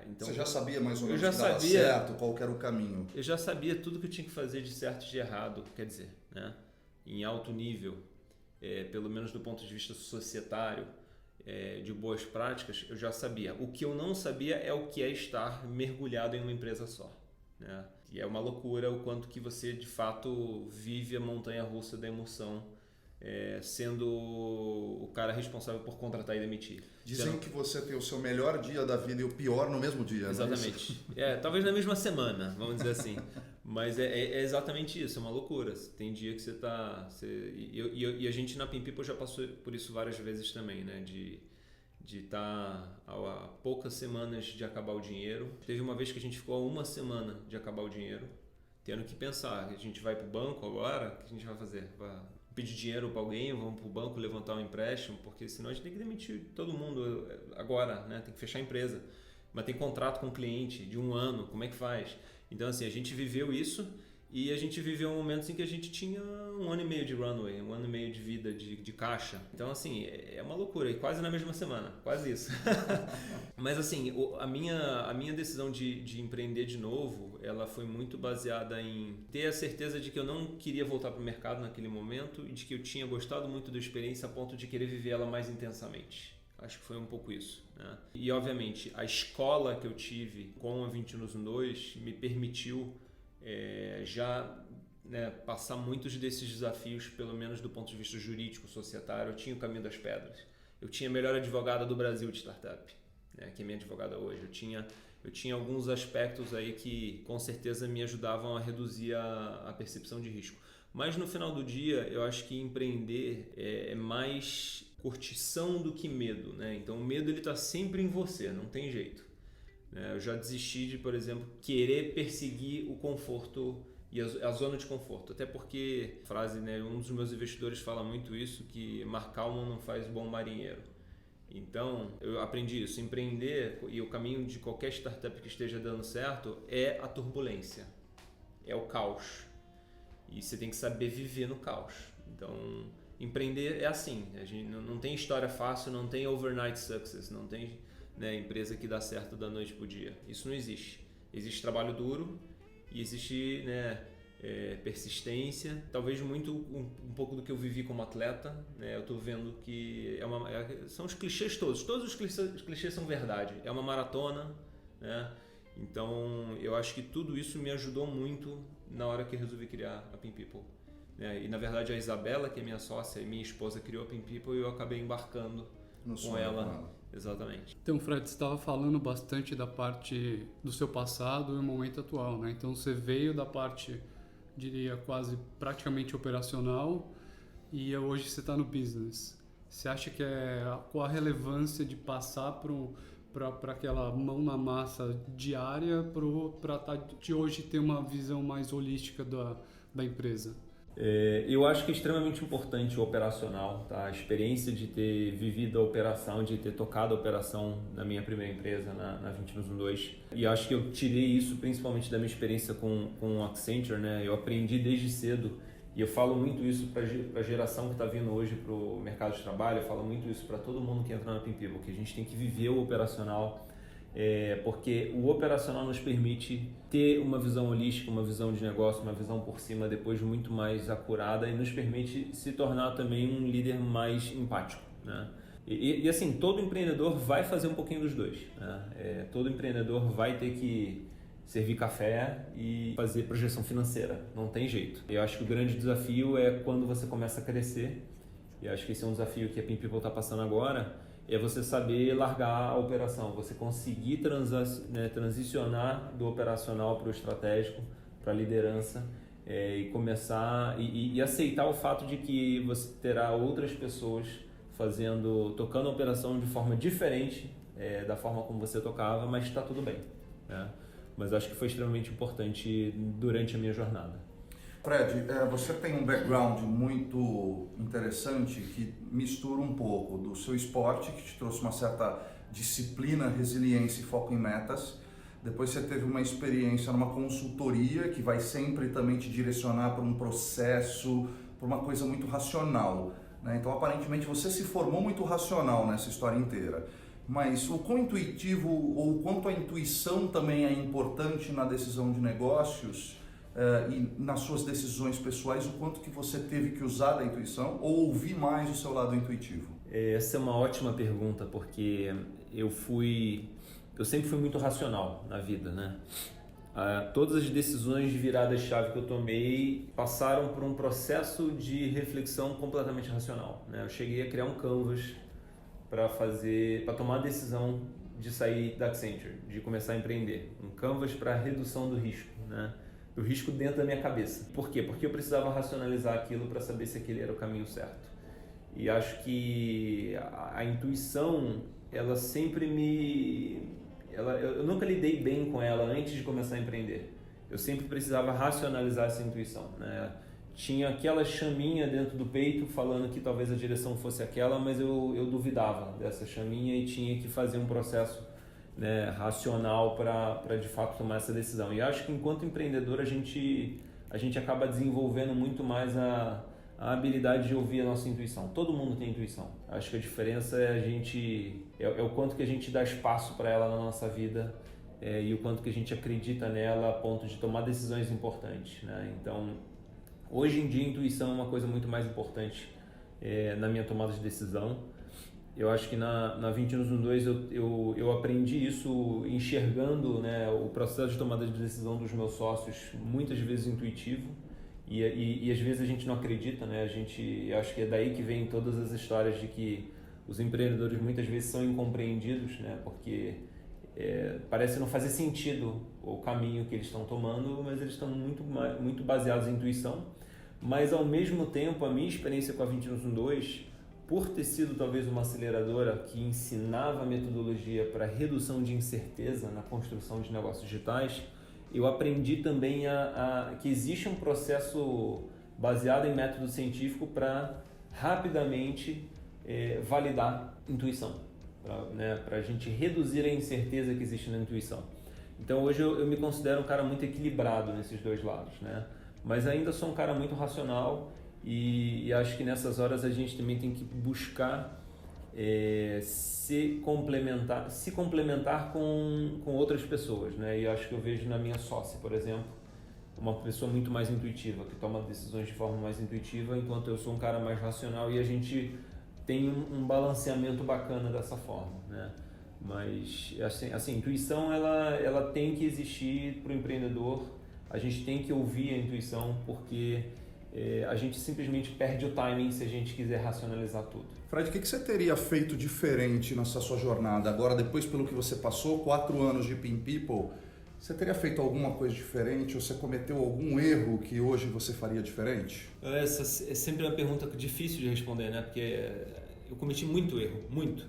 Então, você já sabia mais ou menos que dava certo, qual que era o caminho? Eu já sabia tudo que eu tinha que fazer de certo e de errado, quer dizer, né? Em alto nível, pelo menos do ponto de vista societário, de boas práticas, eu já sabia. O que eu não sabia é o que é estar mergulhado em uma empresa só, né? E é uma loucura o quanto que você de fato vive a montanha-russa da emoção, sendo o cara responsável por contratar e demitir. Dizem que você tem o seu melhor dia da vida e o pior no mesmo dia. Exatamente. Talvez na mesma semana, vamos dizer assim. Mas é exatamente isso, é uma loucura. Tem dia que você está... E a gente na PinPeople já passou por isso várias vezes também, né? De estar a poucas semanas de acabar o dinheiro. Teve uma vez que a gente ficou a uma semana de acabar o dinheiro, tendo que pensar, a gente vai para o banco agora, o que a gente vai fazer? Vai pedir dinheiro para alguém, vamos para o banco levantar um empréstimo, porque senão a gente tem que demitir todo mundo agora, né? Tem que fechar a empresa, mas tem contrato com o cliente de 1 ano, como é que faz? Então assim, a gente viveu isso, e a gente viveu momentos em que a gente tinha 1 ano e meio de runway, 1 ano e meio de vida de caixa. Então assim, é uma loucura, e quase na mesma semana, quase isso. Mas assim, a minha decisão de empreender de novo, ela foi muito baseada em ter a certeza de que eu não queria voltar para o mercado naquele momento, e de que eu tinha gostado muito da experiência a ponto de querer viver ela mais intensamente. Acho que foi um pouco isso, né? E obviamente, a escola que eu tive com a 21 nos 2 me permitiu passar muitos desses desafios, pelo menos do ponto de vista jurídico, societário. Eu tinha o caminho das pedras. Eu tinha a melhor advogada do Brasil de startup, né, que é minha advogada hoje. Eu tinha alguns aspectos aí que com certeza me ajudavam a reduzir a percepção de risco. Mas no final do dia, eu acho que empreender é mais curtição do que medo, né? Então o medo está sempre em você, não tem jeito. né? Eu já desisti de, por exemplo, querer perseguir o conforto e a zona de conforto. Até porque, frase, né, um dos meus investidores fala muito isso, que mar calmo não faz bom marinheiro. Então, eu aprendi isso. Empreender e o caminho de qualquer startup que esteja dando certo é a turbulência, é o caos. E você tem que saber viver no caos. Então, empreender é assim. A gente não tem história fácil, não tem overnight success, não tem, né, empresa que dá certo da noite pro dia. Isso não existe. Existe trabalho duro e existe, né, persistência. Talvez um pouco do que eu vivi como atleta, né? Eu estou vendo que são os clichês todos. Todos os clichês são verdade. É uma maratona, né? Então, eu acho que tudo isso me ajudou muito na hora que eu resolvi criar a Pin People. E, na verdade, a Isabela, que é minha sócia e minha esposa, criou a Pin People e eu acabei embarcando com ela. Exatamente. Então, Fred, você estava falando bastante da parte do seu passado e o momento atual, né? Então, você veio da parte, diria, quase praticamente operacional e hoje você está no business. Você acha que qual a relevância de passar para aquela mão na massa diária para de hoje ter uma visão mais holística da empresa? Eu acho que é extremamente importante o operacional, tá? A experiência de ter vivido a operação, de ter tocado a operação na minha primeira empresa, na 2112. E acho que eu tirei isso principalmente da minha experiência com o Accenture, né? Eu aprendi desde cedo, e eu falo muito isso para a geração que está vindo hoje para o mercado de trabalho, eu falo muito isso para todo mundo que entra na Pin People, que a gente tem que viver o operacional, porque o operacional nos permite ter uma visão holística, uma visão de negócio, uma visão por cima depois muito mais acurada e nos permite se tornar também um líder mais empático, né? E assim, todo empreendedor vai fazer um pouquinho dos dois, né? Todo empreendedor vai ter que servir café e fazer projeção financeira, não tem jeito. Eu acho que o grande desafio é quando você começa a crescer, e acho que esse é um desafio que a Pin People está passando agora, é você saber largar a operação, você conseguir transicionar do operacional para o estratégico, para a liderança, e começar e aceitar o fato de que você terá outras pessoas tocando a operação de forma diferente da forma como você tocava, mas está tudo bem, né? Mas acho que foi extremamente importante durante a minha jornada. Fred, você tem um background muito interessante que mistura um pouco do seu esporte, que te trouxe uma certa disciplina, resiliência e foco em metas. Depois você teve uma experiência numa consultoria que vai sempre também te direcionar para um processo, para uma coisa muito racional, né? Então, aparentemente, você se formou muito racional nessa história inteira. Mas o quão intuitivo ou o quanto a intuição também é importante na decisão de negócios e nas suas decisões pessoais, o quanto que você teve que usar da intuição ou ouvir mais o seu lado intuitivo? Essa é uma ótima pergunta, porque eu sempre fui muito racional na vida, né? Todas as decisões de virada de chave que eu tomei passaram por um processo de reflexão completamente racional, né? Eu cheguei a criar um canvas para tomar a decisão de sair da Accenture, de começar a empreender. Um canvas para redução do risco, né? Do risco dentro da minha cabeça. Por quê? Porque eu precisava racionalizar aquilo para saber se aquele era o caminho certo. E acho que a intuição, ela sempre eu nunca lidei bem com ela antes de começar a empreender. Eu sempre precisava racionalizar essa intuição, né? Tinha aquela chaminha dentro do peito falando que talvez a direção fosse aquela, mas eu duvidava dessa chaminha e tinha que fazer um processo, né, racional para de fato tomar essa decisão. E acho que enquanto empreendedor a gente acaba desenvolvendo muito mais a habilidade de ouvir a nossa intuição. Todo mundo tem intuição. Acho que a diferença é o quanto que a gente dá espaço para ela na nossa vida, e o quanto que a gente acredita nela a ponto de tomar decisões importantes, né? Então, hoje em dia a intuição é uma coisa muito mais importante na minha tomada de decisão. Eu acho que na 2112 eu aprendi isso enxergando, né, o processo de tomada de decisão dos meus sócios, muitas vezes intuitivo, e às vezes a gente não acredita, né? Eu acho que é daí que vem todas as histórias de que os empreendedores muitas vezes são incompreendidos, né? Porque parece não fazer sentido o caminho que eles estão tomando, mas eles estão muito baseados em intuição. Mas ao mesmo tempo, a minha experiência com a 2112 por ter sido talvez uma aceleradora que ensinava a metodologia para redução de incerteza na construção de negócios digitais, eu aprendi também que existe um processo baseado em método científico para rapidamente validar intuição, para a gente reduzir a incerteza que existe na intuição. Então hoje eu me considero um cara muito equilibrado nesses dois lados, né? Mas ainda sou um cara muito racional e acho que nessas horas a gente também tem que buscar se complementar com outras pessoas, né? E acho que eu vejo na minha sócia, por exemplo, uma pessoa muito mais intuitiva, que toma decisões de forma mais intuitiva, enquanto eu sou um cara mais racional, e a gente tem um balanceamento bacana dessa forma, né? Mas assim, a intuição ela tem que existir para o empreendedor. A gente tem que ouvir a intuição, porque a gente simplesmente perde o timing se a gente quiser racionalizar tudo. Fred, o que você teria feito diferente nessa sua jornada? Agora, depois pelo que você passou, 4 anos de Pin People, você teria feito alguma coisa diferente? Ou você cometeu algum erro que hoje você faria diferente? Essa é sempre uma pergunta difícil de responder, né? Porque eu cometi muito erro, muito.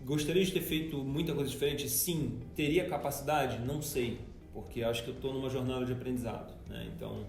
Gostaria de ter feito muita coisa diferente? Sim. Teria capacidade? Não sei, porque acho que eu estou numa jornada de aprendizado, né? Então,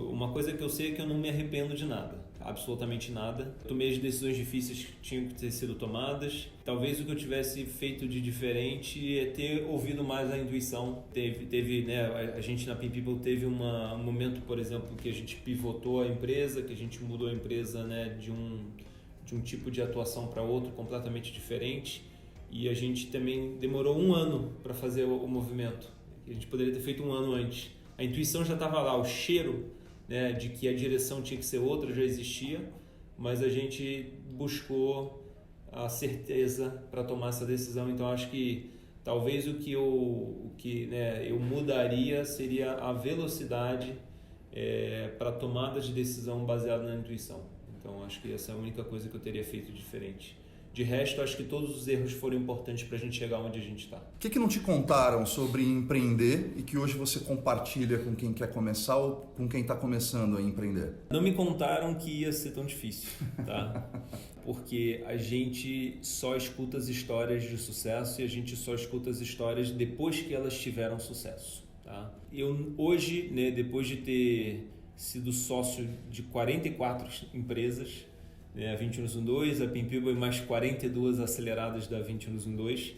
uma coisa que eu sei é que eu não me arrependo de nada, absolutamente nada. Tomei as decisões difíceis que tinham que ter sido tomadas. Talvez o que eu tivesse feito de diferente é ter ouvido mais a intuição. Teve, né, a gente na Pin People teve um momento, por exemplo, que a gente pivotou a empresa, que a gente mudou a empresa, né, de um tipo de atuação para outro completamente diferente, e a gente também demorou 1 ano para fazer o movimento. A gente poderia ter feito 1 ano antes. A intuição já estava lá, o cheiro, né, de que a direção tinha que ser outra já existia, mas a gente buscou a certeza para tomar essa decisão. Então acho que talvez o que eu mudaria seria a velocidade para tomada de decisão baseada na intuição. Então acho que essa é a única coisa que eu teria feito diferente. De resto, acho que todos os erros foram importantes para a gente chegar onde a gente está. O que não te contaram sobre empreender e que hoje você compartilha com quem quer começar ou com quem está começando a empreender? Não me contaram que ia ser tão difícil, tá? Porque a gente só escuta as histórias de sucesso e a gente só escuta as histórias depois que elas tiveram sucesso, tá? Eu hoje, né, depois de ter sido sócio de 44 empresas, a 21-2, a Pin People e mais 42 aceleradas da 21-2,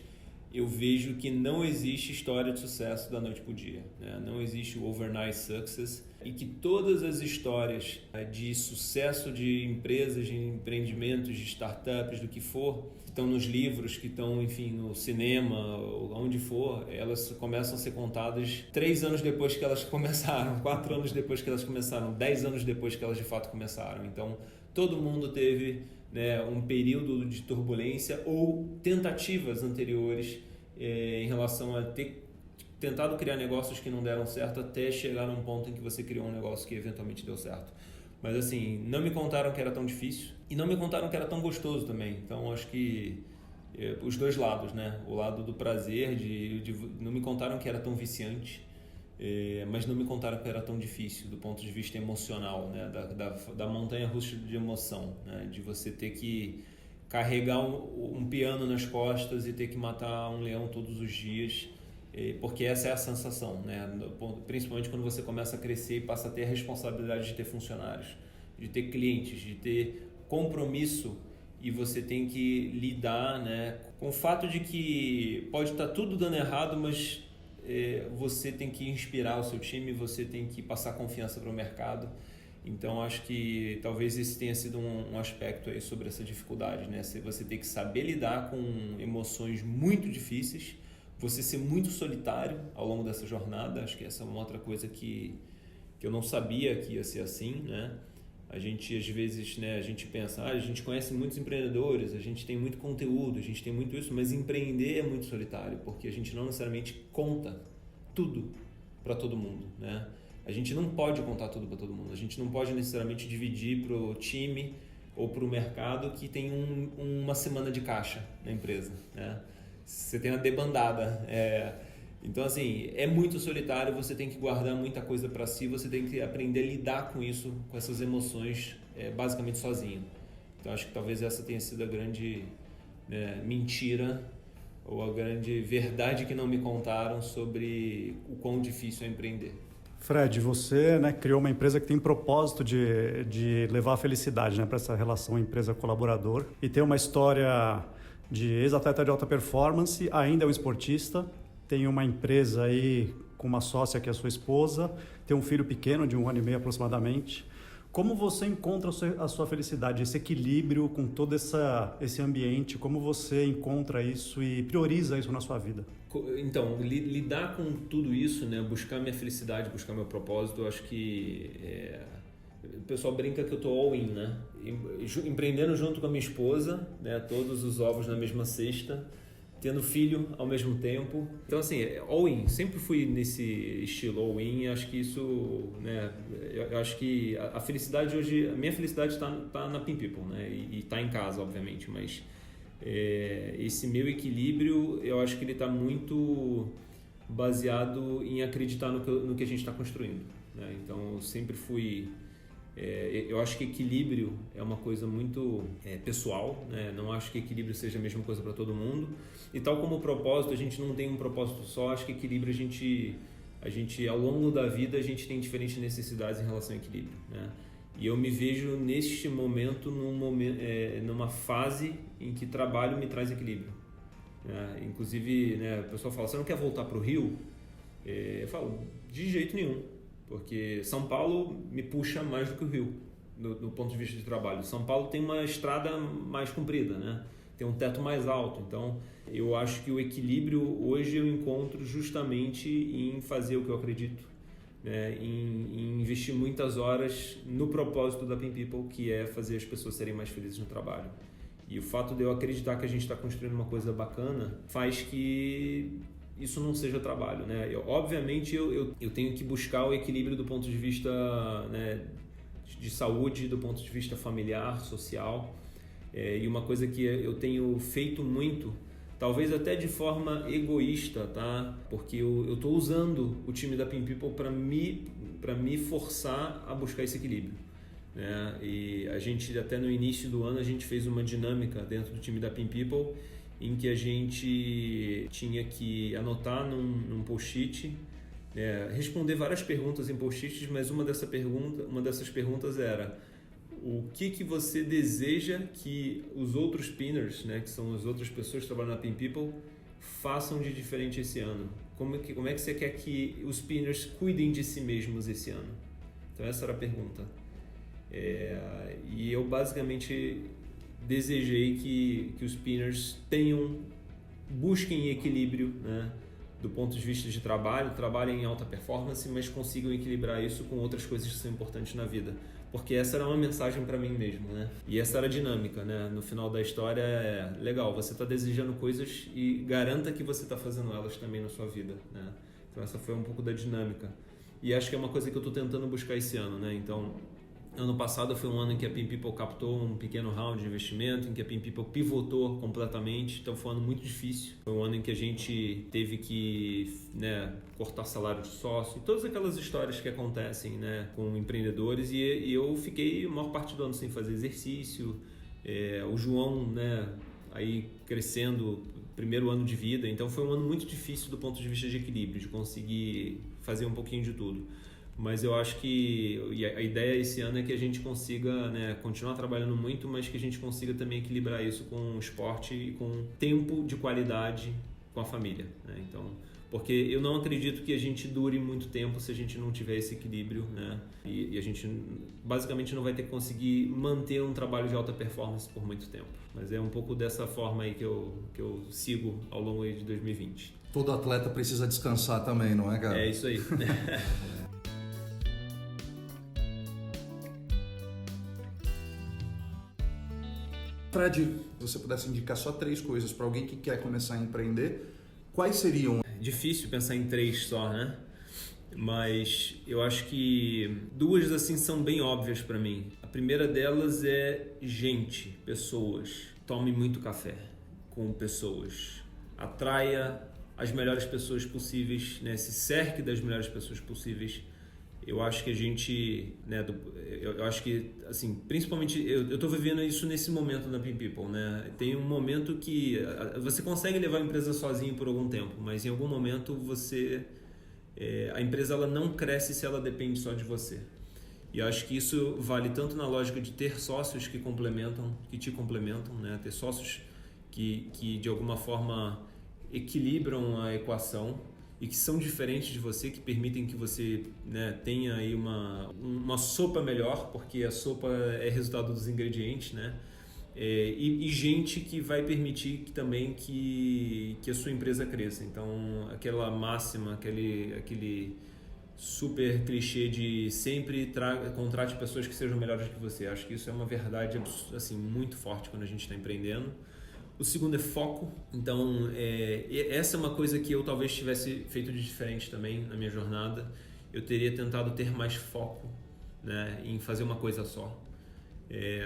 eu vejo que não existe história de sucesso da noite para o dia, né? Não existe o overnight success, e que todas as histórias de sucesso de empresas, de empreendimentos, de startups, do que for, que estão nos livros, que estão, enfim, no cinema, onde for, elas começam a ser contadas 3 anos depois que elas começaram, 4 anos depois que elas começaram, 10 anos depois que elas de fato começaram. Então, todo mundo teve, né, um período de turbulência ou tentativas anteriores em relação a ter tentado criar negócios que não deram certo até chegar num ponto em que você criou um negócio que eventualmente deu certo. Mas assim, não me contaram que era tão difícil e não me contaram que era tão gostoso também. Então acho que os dois lados, né? O lado do prazer, não me contaram que era tão viciante, mas não me contaram que era tão difícil do ponto de vista emocional, né? Da montanha-russa de emoção, né? De você ter que carregar um piano nas costas e ter que matar um leão todos os dias, porque essa é a sensação, né? Principalmente quando você começa a crescer e passa a ter a responsabilidade de ter funcionários, de ter clientes, de ter compromisso, e você tem que lidar, né, com o fato de que pode estar tudo dando errado, mas você tem que inspirar o seu time, você tem que passar confiança para o mercado. Então acho que talvez esse tenha sido um aspecto aí sobre essa dificuldade, né? Você tem que saber lidar com emoções muito difíceis, você ser muito solitário ao longo dessa jornada. Acho que essa é uma outra coisa que eu não sabia que ia ser assim, né? A gente às vezes, né, a gente pensa, a gente conhece muitos empreendedores, a gente tem muito conteúdo, a gente tem muito isso, mas empreender é muito solitário, porque a gente não necessariamente conta tudo para todo mundo, né? A gente não pode contar tudo para todo mundo, a gente não pode necessariamente dividir para o time ou para o mercado que tem uma semana de caixa na empresa, né? Você tem uma debandada. Então, assim, é muito solitário, você tem que guardar muita coisa para si, você tem que aprender a lidar com isso, com essas emoções, basicamente sozinho. Então acho que talvez essa tenha sido a grande mentira ou a grande verdade que não me contaram sobre o quão difícil é empreender. Fred, você, né, criou uma empresa que tem propósito de levar a felicidade, né, para essa relação empresa-colaborador, e tem uma história de ex-atleta de alta performance, ainda é um esportista, tem uma empresa aí com uma sócia que é a sua esposa, tem um filho pequeno de 1 ano e meio aproximadamente. Como você encontra a sua felicidade, esse equilíbrio com todo esse ambiente? Como você encontra isso e prioriza isso na sua vida? Então, lidar com tudo isso, né? Buscar minha felicidade, buscar meu propósito, eu acho que o pessoal brinca que eu tô all in, né? Empreendendo junto com a minha esposa, né? Todos os ovos na mesma cesta, tendo filho ao mesmo tempo. Então, assim, all in. Sempre fui nesse estilo all in. Acho que isso, né? Eu acho que a felicidade hoje, a minha felicidade está na Pin People, né? E está em casa, obviamente, mas esse meu equilíbrio, eu acho que ele está muito baseado em acreditar no que a gente está construindo, né? Então, eu sempre fui... eu acho que equilíbrio é uma coisa muito pessoal, né? Não acho que equilíbrio seja a mesma coisa para todo mundo. E tal como o propósito, a gente não tem um propósito só. Acho que equilíbrio a gente ao longo da vida a gente tem diferentes necessidades em relação ao equilíbrio, né? E eu me vejo neste momento numa fase em que trabalho me traz equilíbrio, né? Inclusive, né, o pessoal fala: você não quer voltar para o Rio? Eu falo: de jeito nenhum. Porque São Paulo me puxa mais do que o Rio, do ponto de vista de trabalho. São Paulo tem uma estrada mais comprida, né? Tem um teto mais alto. Então, eu acho que o equilíbrio hoje eu encontro justamente em fazer o que eu acredito, né? Em investir muitas horas no propósito da Pin People, que é fazer as pessoas serem mais felizes no trabalho. E o fato de eu acreditar que a gente está construindo uma coisa bacana faz que isso não seja trabalho, né? Obviamente eu tenho que buscar o equilíbrio do ponto de vista, né, de saúde, do ponto de vista familiar, social. E uma coisa que eu tenho feito muito, talvez até de forma egoísta, tá? Porque eu estou usando o time da Pin People para me forçar a buscar esse equilíbrio, né? E a gente, até no início do ano, a gente fez uma dinâmica dentro do time da Pin People em que a gente tinha que anotar num post-it, responder várias perguntas em post-its, mas uma dessas perguntas era: o que você deseja que os outros pinners, né, que são as outras pessoas que trabalham na Pin People, façam de diferente esse ano? Como é que você quer que os pinners cuidem de si mesmos esse ano? Então essa era a pergunta. E eu basicamente desejei que os pinners busquem equilíbrio, né, do ponto de vista de trabalhem em alta performance, mas consigam equilibrar isso com outras coisas que são importantes na vida. Porque essa era uma mensagem para mim mesmo, né? E essa era a dinâmica, né? No final da história legal, você está desejando coisas e garanta que você está fazendo elas também na sua vida, né? Então essa foi um pouco da dinâmica. E acho que é uma coisa que eu estou tentando buscar esse ano, né? Então, ano passado foi um ano em que a Pin People captou um pequeno round de investimento, em que a Pin People pivotou completamente, então foi um ano muito difícil. Foi um ano em que a gente teve que, né, cortar salário de sócio, todas aquelas histórias que acontecem, né, com empreendedores, e eu fiquei a maior parte do ano sem fazer exercício. O João, né, aí crescendo, primeiro ano de vida, então foi um ano muito difícil do ponto de vista de equilíbrio, de conseguir fazer um pouquinho de tudo. Mas eu acho que a ideia esse ano é que a gente consiga, né, continuar trabalhando muito, mas que a gente consiga também equilibrar isso com o esporte e com tempo de qualidade com a família, né? Então, porque eu não acredito que a gente dure muito tempo se a gente não tiver esse equilíbrio, né? E a gente basicamente não vai ter que conseguir manter um trabalho de alta performance por muito tempo. Mas é um pouco dessa forma aí que eu sigo ao longo de 2020. Todo atleta precisa descansar também, não é, cara? É isso aí. Fred, se você pudesse indicar só 3 coisas para alguém que quer começar a empreender, quais seriam? Difícil pensar em 3 só, né? Mas eu acho que 2 assim são bem óbvias para mim. A primeira delas é gente, pessoas. Tome muito café com pessoas. Atraia as melhores pessoas possíveis, né? Se cerque das melhores pessoas possíveis. eu acho que a gente, né, eu acho que, assim, principalmente, eu estou vivendo isso nesse momento na Pin People, né? Tem um momento que você consegue levar a empresa sozinho por algum tempo, mas em algum momento a empresa ela não cresce se ela depende só de você. E eu acho que isso vale tanto na lógica de ter sócios que te complementam, né? Ter sócios que de alguma forma equilibram a equação e que são diferentes de você, que permitem que você, né, tenha aí uma sopa melhor, porque a sopa é resultado dos ingredientes, né? E gente que vai permitir também que a sua empresa cresça. Então, aquela máxima, aquele super clichê de sempre contrate pessoas que sejam melhores que você. Acho que isso é uma verdade assim, muito forte quando a gente está empreendendo. O segundo é foco. Então, essa é uma coisa que eu talvez tivesse feito de diferente também na minha jornada. Eu teria tentado ter mais foco, né, em fazer uma coisa só.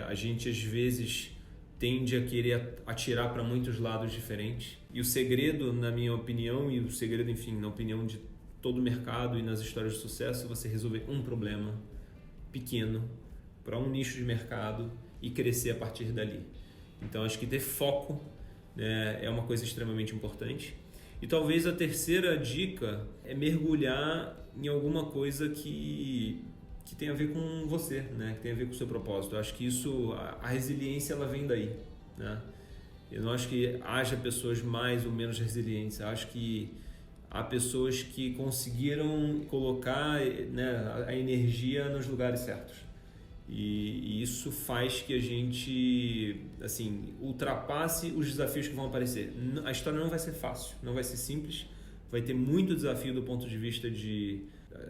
A gente, às vezes, tende a querer atirar para muitos lados diferentes. E o segredo, na minha opinião, e o segredo, enfim, na opinião de todo o mercado e nas histórias de sucesso, é você resolver um problema pequeno para um nicho de mercado e crescer a partir dali. Então, acho que ter foco, né, é uma coisa extremamente importante. E talvez a terceira dica é mergulhar em alguma coisa que tem a ver com você, né, que tem a ver com o seu propósito. Eu acho que isso, a resiliência, ela vem daí, né? Eu não acho que haja pessoas mais ou menos resilientes. Eu acho que há pessoas que conseguiram colocar, né, a energia nos lugares certos. E isso faz que a gente, assim, ultrapasse os desafios que vão aparecer. A história não vai ser fácil, não vai ser simples, vai ter muito desafio do ponto de vista de...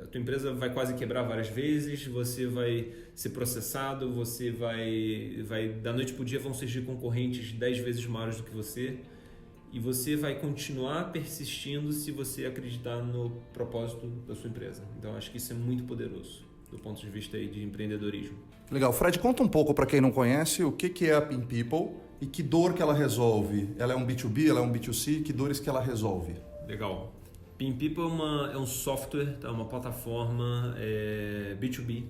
A tua empresa vai quase quebrar várias vezes, você vai ser processado, você vai da noite para o dia vão surgir concorrentes 10 vezes maiores do que você, e você vai continuar persistindo se você acreditar no propósito da sua empresa. Então, acho que isso é muito poderoso do ponto de vista aí de empreendedorismo. Legal. Fred, conta um pouco para quem não conhece o que é a Pin People e que dor que ela resolve. Ela é um B2B, ela é um B2C, que dores que ela resolve? Legal. Pin People é um software, tá? Uma plataforma B2B,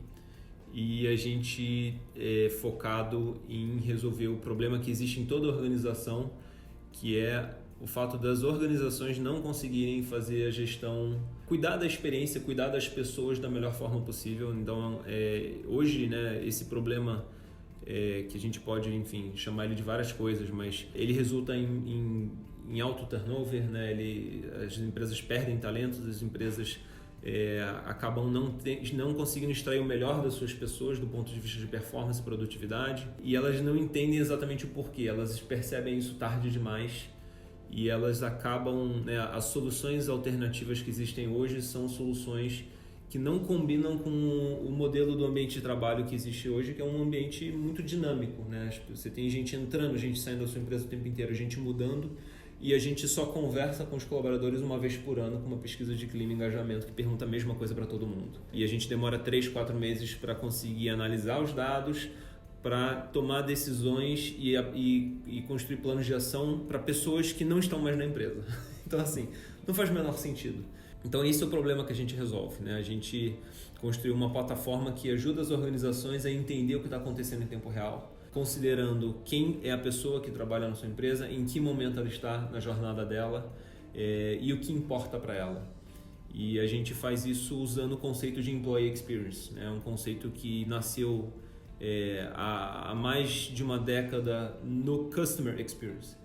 e a gente é focado em resolver o problema que existe em toda organização, que é o fato das organizações não conseguirem fazer a gestão, cuidar da experiência, cuidar das pessoas da melhor forma possível. Então, hoje, né, esse problema que a gente pode, enfim, chamar ele de várias coisas, mas ele resulta em alto turnover, né? As empresas perdem talentos, as empresas acabam não conseguindo extrair o melhor das suas pessoas do ponto de vista de performance e produtividade, e elas não entendem exatamente o porquê, elas percebem isso tarde demais e elas acabam, né, as soluções alternativas que existem hoje são soluções que não combinam com o modelo do ambiente de trabalho que existe hoje, que é um ambiente muito dinâmico, né? Você tem gente entrando, gente saindo da sua empresa o tempo inteiro, gente mudando, e a gente só conversa com os colaboradores uma vez por ano com uma pesquisa de clima e engajamento que pergunta a mesma coisa para todo mundo. E a gente demora 3-4 meses para conseguir analisar os dados, para tomar decisões e construir planos de ação para pessoas que não estão mais na empresa. Então, assim, não faz o menor sentido. Então, esse é o problema que a gente resolve, né? A gente construiu uma plataforma que ajuda as organizações a entender o que está acontecendo em tempo real, considerando quem é a pessoa que trabalha na sua empresa, em que momento ela está na jornada dela e o que importa para ela. E a gente faz isso usando o conceito de Employee Experience, né? Um conceito que nasceu há mais de uma década no Customer Experience.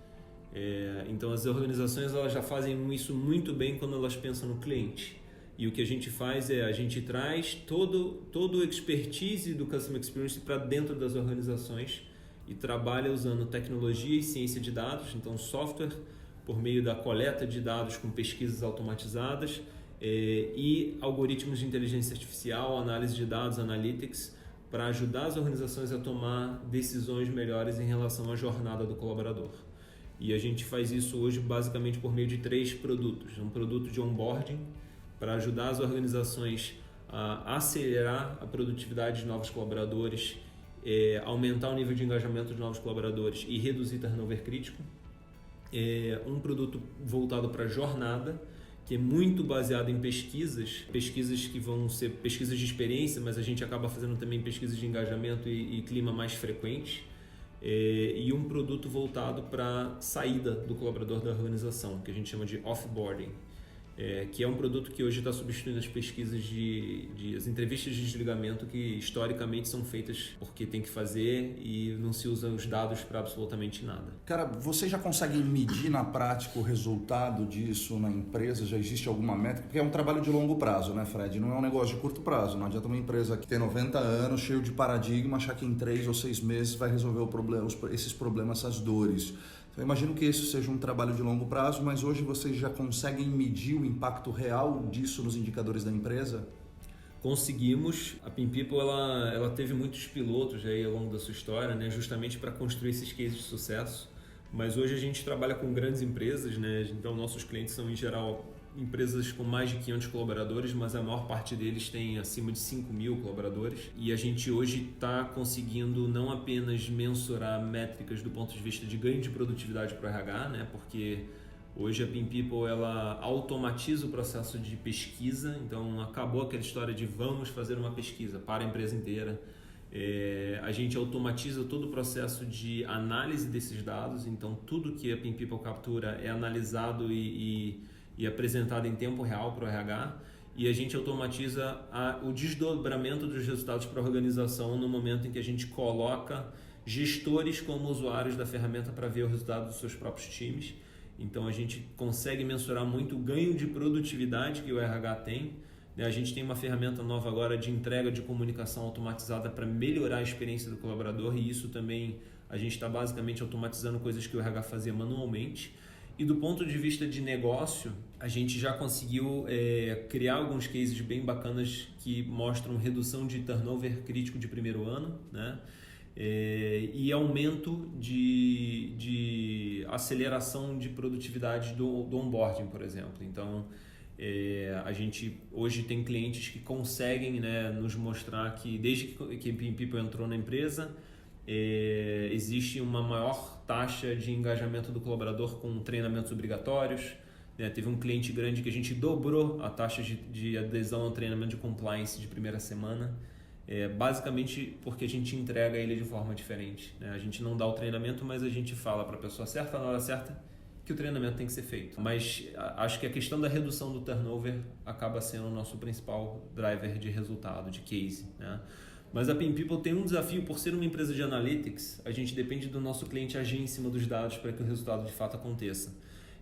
Então as organizações elas já fazem isso muito bem quando elas pensam no cliente. E o que a gente faz a gente traz todo o expertise do Customer Experience para dentro das organizações e trabalha usando tecnologia e ciência de dados, então software por meio da coleta de dados com pesquisas automatizadas e algoritmos de inteligência artificial, análise de dados, analytics, para ajudar as organizações a tomar decisões melhores em relação à jornada do colaborador. E a gente faz isso hoje basicamente por meio de 3 produtos. Um produto de onboarding, para ajudar as organizações a acelerar a produtividade de novos colaboradores, aumentar o nível de engajamento de novos colaboradores e reduzir turnover crítico. Um produto voltado para a jornada, que é muito baseado em pesquisas que vão ser pesquisas de experiência, mas a gente acaba fazendo também pesquisas de engajamento e clima mais frequentes, e um produto voltado para saída do colaborador da organização, que a gente chama de offboarding, que é um produto que hoje está substituindo as pesquisas as entrevistas de desligamento que historicamente são feitas porque tem que fazer e não se usa os dados para absolutamente nada. Cara, vocês já conseguem medir na prática o resultado disso na empresa? Já existe alguma métrica? Porque é um trabalho de longo prazo, né, Fred? Não é um negócio de curto prazo. Não adianta uma empresa que tem 90 anos, cheio de paradigma, achar que em 3 ou 6 meses vai resolver esses problemas, essas dores. Eu imagino que isso seja um trabalho de longo prazo, mas hoje vocês já conseguem medir o impacto real disso nos indicadores da empresa? Conseguimos. A PinPeople ela teve muitos pilotos aí ao longo da sua história, né, justamente para construir esses cases de sucesso. Mas hoje a gente trabalha com grandes empresas, né, então nossos clientes são em geral empresas com mais de 500 colaboradores, mas a maior parte deles tem acima de 5.000 colaboradores. E a gente hoje está conseguindo não apenas mensurar métricas do ponto de vista de ganho de produtividade para o RH, né? Porque hoje a PinPeople ela automatiza o processo de pesquisa, então acabou aquela história de vamos fazer uma pesquisa para a empresa inteira. A gente automatiza todo o processo de análise desses dados, então tudo que a PinPeople captura é analisado e apresentado em tempo real para o RH, e a gente automatiza o desdobramento dos resultados para a organização no momento em que a gente coloca gestores como usuários da ferramenta para ver o resultado dos seus próprios times. Então a gente consegue mensurar muito o ganho de produtividade que o RH tem. A gente tem uma ferramenta nova agora de entrega de comunicação automatizada para melhorar a experiência do colaborador, e isso também a gente está basicamente automatizando coisas que o RH fazia manualmente. E do ponto de vista de negócio, a gente já conseguiu criar alguns cases bem bacanas que mostram redução de turnover crítico de primeiro ano, né? E aumento de aceleração de produtividade do onboarding, por exemplo. Então, a gente hoje tem clientes que conseguem, né, nos mostrar que desde que a PinPeople entrou na empresa, existe uma maior taxa de engajamento do colaborador com treinamentos obrigatórios, né? Teve um cliente grande que a gente dobrou a taxa de adesão ao treinamento de compliance de primeira semana, basicamente porque a gente entrega ele de forma diferente, né? A gente não dá o treinamento, mas a gente fala para a pessoa certa, na hora certa, que o treinamento tem que ser feito. Mas acho que a questão da redução do turnover acaba sendo o nosso principal driver de resultado, de case, né? Mas a PinPeople tem um desafio, por ser uma empresa de analytics, a gente depende do nosso cliente agir em cima dos dados para que o resultado de fato aconteça.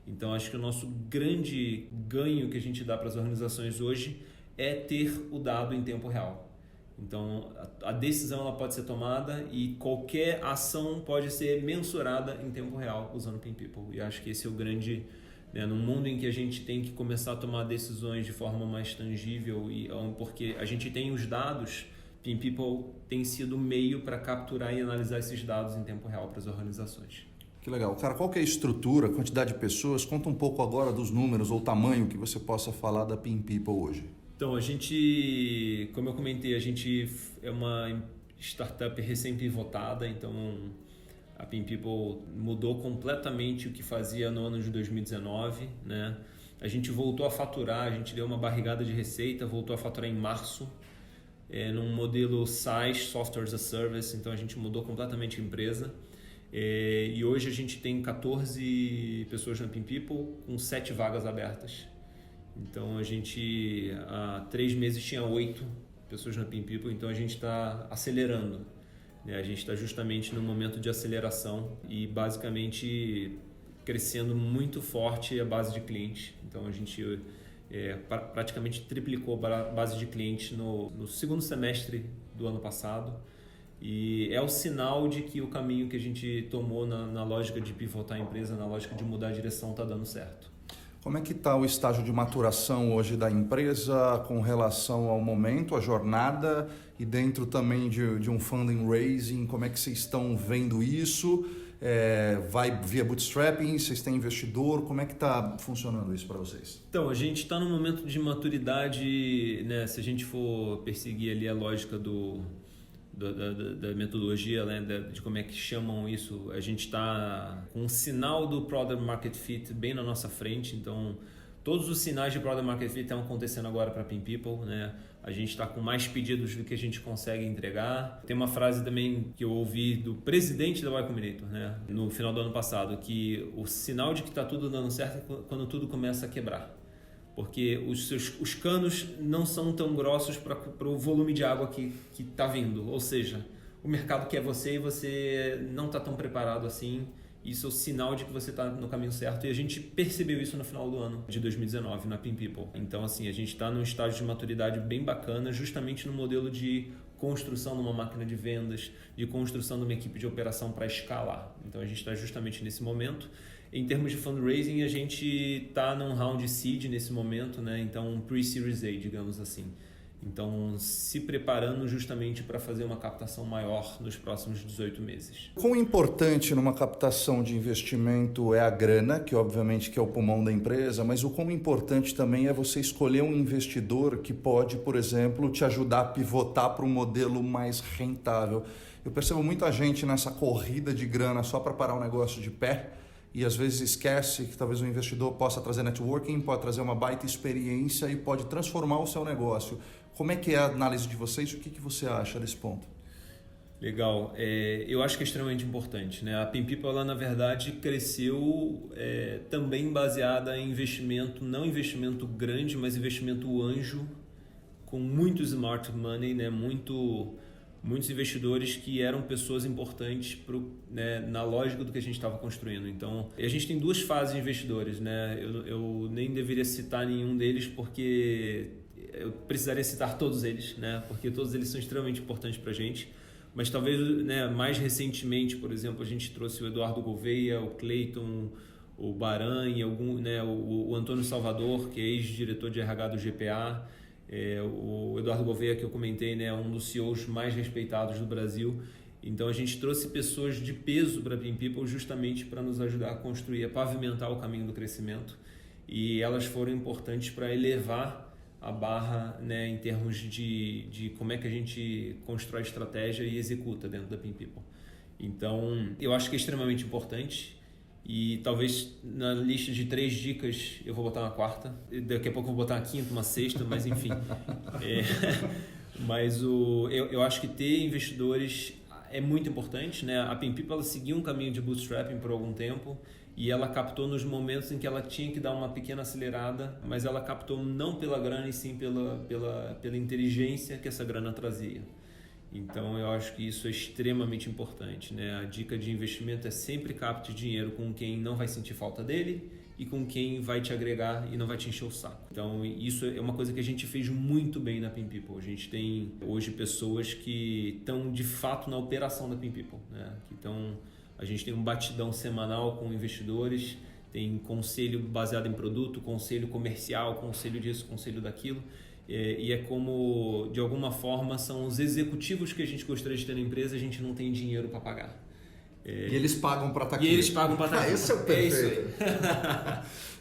Então acho que o nosso grande ganho que a gente dá para as organizações hoje é ter o dado em tempo real. Então a decisão ela pode ser tomada e qualquer ação pode ser mensurada em tempo real usando o PinPeople. E acho que esse é o grande, né, num mundo em que a gente tem que começar a tomar decisões de forma mais tangível, porque a gente tem os dados. PinPeople tem sido o meio para capturar e analisar esses dados em tempo real para as organizações. Que legal. Cara, qual que é a estrutura, quantidade de pessoas? Conta um pouco agora dos números ou tamanho que você possa falar da PinPeople hoje. Então, a gente, como eu comentei, a gente é uma startup recém-pivotada, então a PinPeople mudou completamente o que fazia no ano de 2019, né? A gente voltou a faturar, a gente deu uma barrigada de receita, voltou a faturar em março, num modelo SaaS, Software as a Service, então a gente mudou completamente a empresa. E hoje a gente tem 14 pessoas na PinPeople com 7 vagas abertas. Então a gente há 3 meses tinha 8 pessoas na PinPeople, então a gente está acelerando, né? A gente está justamente no momento de aceleração e basicamente crescendo muito forte a base de clientes. Então a gente praticamente triplicou a base de clientes no segundo semestre do ano passado, e é o sinal de que o caminho que a gente tomou na lógica de pivotar a empresa, na lógica de mudar a direção, está dando certo. Como é que está o estágio de maturação hoje da empresa com relação ao momento, a jornada, e dentro também de um funding raising, como é que vocês estão vendo isso? Vai via bootstrapping? Vocês têm investidor? Como é que está funcionando isso para vocês? Então, a gente está num momento de maturidade, né? Se a gente for perseguir ali a lógica da metodologia, né? De como é que chamam isso, a gente está com um sinal do Product Market Fit bem na nossa frente. Então, Todos os sinais de Product Market Fit estão acontecendo agora para Pin People, né? A gente está com mais pedidos do que a gente consegue entregar. Tem uma frase também que eu ouvi do presidente da Y Combinator, né? No final do ano passado, que o sinal de que está tudo dando certo é quando tudo começa a quebrar. Porque os canos não são tão grossos para o volume de água que está vindo. Ou seja, o mercado quer você e você não está tão preparado assim. Isso é o sinal de que você está no caminho certo, e a gente percebeu isso no final do ano de 2019 na Pin People. Então, assim, a gente está num estágio de maturidade bem bacana, justamente no modelo de construção de uma máquina de vendas, de construção de uma equipe de operação para escalar. Então, a gente está justamente nesse momento. Em termos de fundraising, a gente está num round seed nesse momento, né? Então, um pre-series A, digamos assim. Então, se preparando justamente para fazer uma captação maior nos próximos 18 meses. Quão importante numa captação de investimento é a grana, que obviamente que é o pulmão da empresa, mas o quão importante também é você escolher um investidor que pode, por exemplo, te ajudar a pivotar para um modelo mais rentável. Eu percebo muita gente nessa corrida de grana só para parar o negócio de pé, e às vezes esquece que talvez o investidor possa trazer networking, pode trazer uma baita experiência e pode transformar o seu negócio. Como é que é a análise de vocês? O que você acha desse ponto? Legal. Eu acho que é extremamente importante, né? A Pin People, ela, na verdade, cresceu também baseada em investimento, não investimento grande, mas investimento anjo, com muito smart money, né? Muitos investidores que eram pessoas importantes né, na lógica do que a gente estava construindo. Então, a gente tem duas fases de investidores, né? Eu nem deveria citar nenhum deles porque eu precisaria citar todos eles, né? Porque todos eles são extremamente importantes para a gente. Mas talvez, né, mais recentemente, por exemplo, a gente trouxe o Eduardo Gouveia, o Clayton, o Baran e o Antônio Salvador, que é ex-diretor de RH do GPA. O Eduardo Gouveia, que eu comentei, né, um dos CEOs mais respeitados do Brasil. Então a gente trouxe pessoas de peso para a Pin People justamente para nos ajudar a construir, a pavimentar o caminho do crescimento, e elas foram importantes para elevar a barra, né, em termos de como é que a gente constrói estratégia e executa dentro da Pin People. Então eu acho que é extremamente importante. E talvez na lista de 3 dicas eu vou botar uma quarta, daqui a pouco eu vou botar uma quinta, uma sexta, mas enfim. Mas eu acho que ter investidores é muito importante, né? A Pin People, ela seguiu um caminho de bootstrapping por algum tempo e ela captou nos momentos em que ela tinha que dar uma pequena acelerada, mas ela captou não pela grana e sim pela inteligência que essa grana trazia. Então eu acho que isso é extremamente importante, né? A dica de investimento é sempre capte dinheiro com quem não vai sentir falta dele e com quem vai te agregar e não vai te encher o saco. Então isso é uma coisa que a gente fez muito bem na Pin People. A gente tem hoje pessoas que estão de fato na operação da Pin People, né? Então a gente tem um batidão semanal com investidores, tem conselho baseado em produto, conselho comercial, conselho disso, conselho daquilo. E é como, de alguma forma, são os executivos que a gente gostaria de ter na empresa, a gente não tem dinheiro para pagar. E eles pagam para estar aqui. E eles pagam para estar aqui. Esse é o perfeito.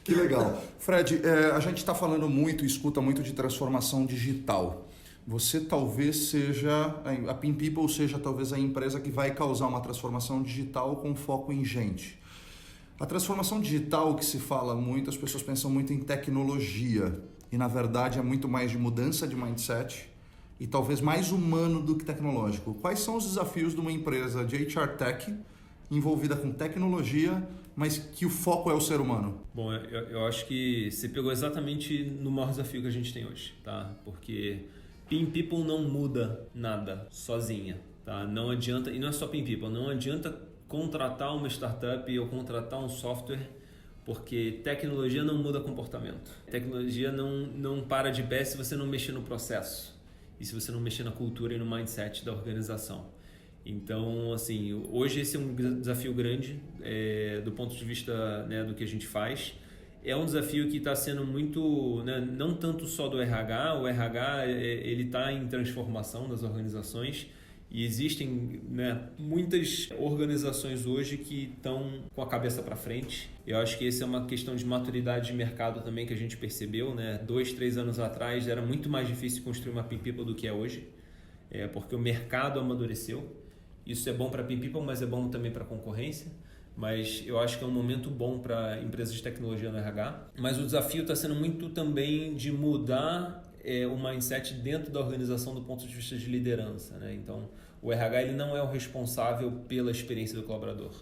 Que legal. Fred, a gente está falando muito, escuta muito de transformação digital. Você talvez seja, a Pin People seja talvez a empresa que vai causar uma transformação digital com foco em gente. A transformação digital que se fala muito, as pessoas pensam muito em tecnologia. E na verdade é muito mais de mudança de mindset e talvez mais humano do que tecnológico. Quais são os desafios de uma empresa de HR Tech envolvida com tecnologia, mas que o foco é o ser humano? Bom, eu acho que você pegou exatamente no maior desafio que a gente tem hoje, tá? Porque Pin People não muda nada sozinha, tá? Não adianta, e não é só Pin People, não adianta contratar uma startup ou contratar um software, porque tecnologia não muda comportamento. Tecnologia não para de pé se você não mexer no processo e se você não mexer na cultura e no mindset da organização. Então, assim, hoje esse é um desafio grande do ponto de vista, né, do que a gente faz. É um desafio que está sendo muito, né, não tanto só do RH. O RH ele está em transformação das organizações. E existem, né, muitas organizações hoje que estão com a cabeça para frente. Eu acho que essa é uma questão de maturidade de mercado também que a gente percebeu, né? 2, 3 anos atrás era muito mais difícil construir uma Pin People do que é hoje, porque o mercado amadureceu. Isso é bom para a Pin People, mas é bom também para a concorrência. mas eu acho que é um momento bom para empresas de tecnologia no RH. Mas o desafio está sendo muito também de mudar o mindset dentro da organização do ponto de vista de liderança, né? Então, o RH ele não é o responsável pela experiência do colaborador.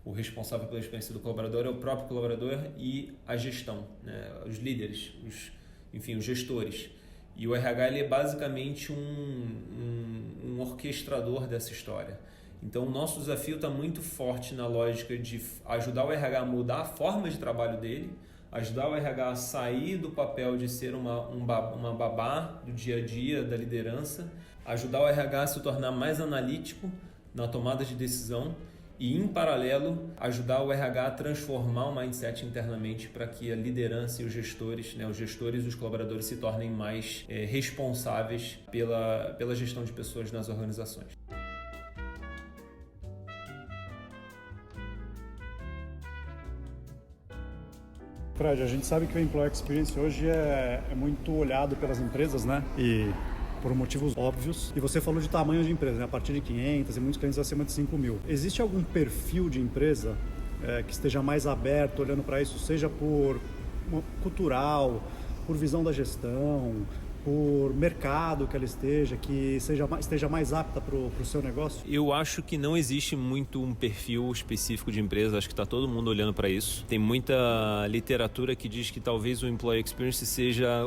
O responsável pela experiência do colaborador é o próprio colaborador e a gestão, né? Os líderes, os gestores. E o RH ele é basicamente um orquestrador dessa história. Então, o nosso desafio está muito forte na lógica de ajudar o RH a mudar a forma de trabalho dele, ajudar o RH a sair do papel de ser uma babá do dia a dia, da liderança, ajudar o RH a se tornar mais analítico na tomada de decisão e, em paralelo, ajudar o RH a transformar o mindset internamente para que a liderança e os gestores, né, e os colaboradores se tornem mais responsáveis pela gestão de pessoas nas organizações. Fred, a gente sabe que o Employee Experience hoje é muito olhado pelas empresas, né? E por motivos óbvios. E você falou de tamanho de empresa, né? A partir de 500 e muitos clientes acima de 5 mil. Existe algum perfil de empresa que esteja mais aberto, olhando para isso, seja por cultural, por visão da gestão, por mercado que ela esteja, que esteja mais apta para o seu negócio? Eu acho que não existe muito um perfil específico de empresa, acho que está todo mundo olhando para isso. Tem muita literatura que diz que talvez o Employee Experience seja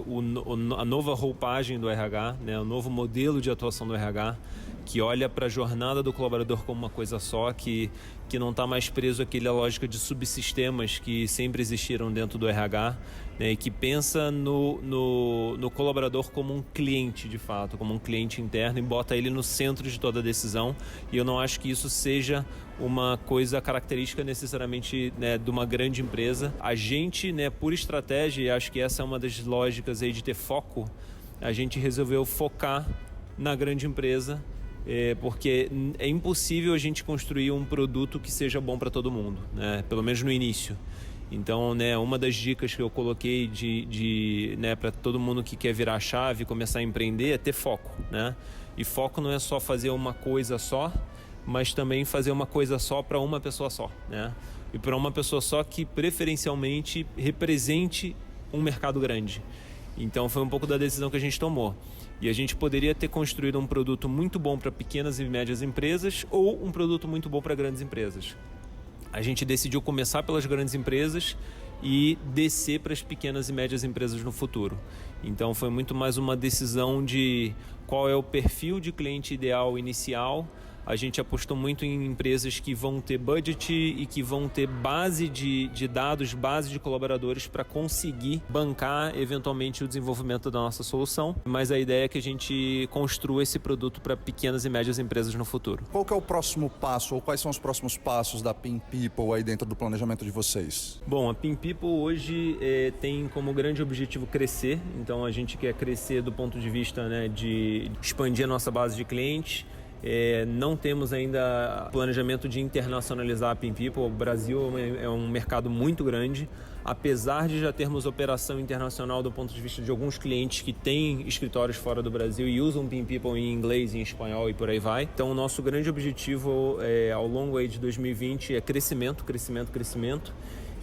a nova roupagem do RH, né? O novo modelo de atuação do RH, que olha para a jornada do colaborador como uma coisa só, que não está mais preso àquela lógica de subsistemas que sempre existiram dentro do RH, né, e que pensa no colaborador como um cliente de fato, como um cliente interno e bota ele no centro de toda a decisão. E eu não acho que isso seja uma coisa característica necessariamente, né, de uma grande empresa. A gente, né, por estratégia, e acho que essa é uma das lógicas aí de ter foco, a gente resolveu focar na grande empresa, porque é impossível a gente construir um produto que seja bom para todo mundo, né? Pelo menos no início. Então, né, uma das dicas que eu coloquei né, para todo mundo que quer virar a chave e começar a empreender é ter foco, né? E foco não é só fazer uma coisa só, mas também fazer uma coisa só para uma pessoa só, né? E para uma pessoa só que preferencialmente represente um mercado grande. Então, foi um pouco da decisão que a gente tomou. E a gente poderia ter construído um produto muito bom para pequenas e médias empresas ou um produto muito bom para grandes empresas. A gente decidiu começar pelas grandes empresas e descer para as pequenas e médias empresas no futuro. Então foi muito mais uma decisão de qual é o perfil de cliente ideal inicial. A gente apostou muito em empresas que vão ter budget e que vão ter base de dados, base de colaboradores para conseguir bancar eventualmente o desenvolvimento da nossa solução. Mas a ideia é que a gente construa esse produto para pequenas e médias empresas no futuro. Qual que é o próximo passo ou quais são os próximos passos da Pin People aí dentro do planejamento de vocês? Bom, a Pin People hoje tem como grande objetivo crescer. Então a gente quer crescer do ponto de vista, né, de expandir a nossa base de clientes. Não temos ainda planejamento de internacionalizar a Pin People. O Brasil é um mercado muito grande, apesar de já termos operação internacional do ponto de vista de alguns clientes que têm escritórios fora do Brasil e usam Pin People em inglês, em espanhol e por aí vai. Então o nosso grande objetivo ao longo aí de 2020 é crescimento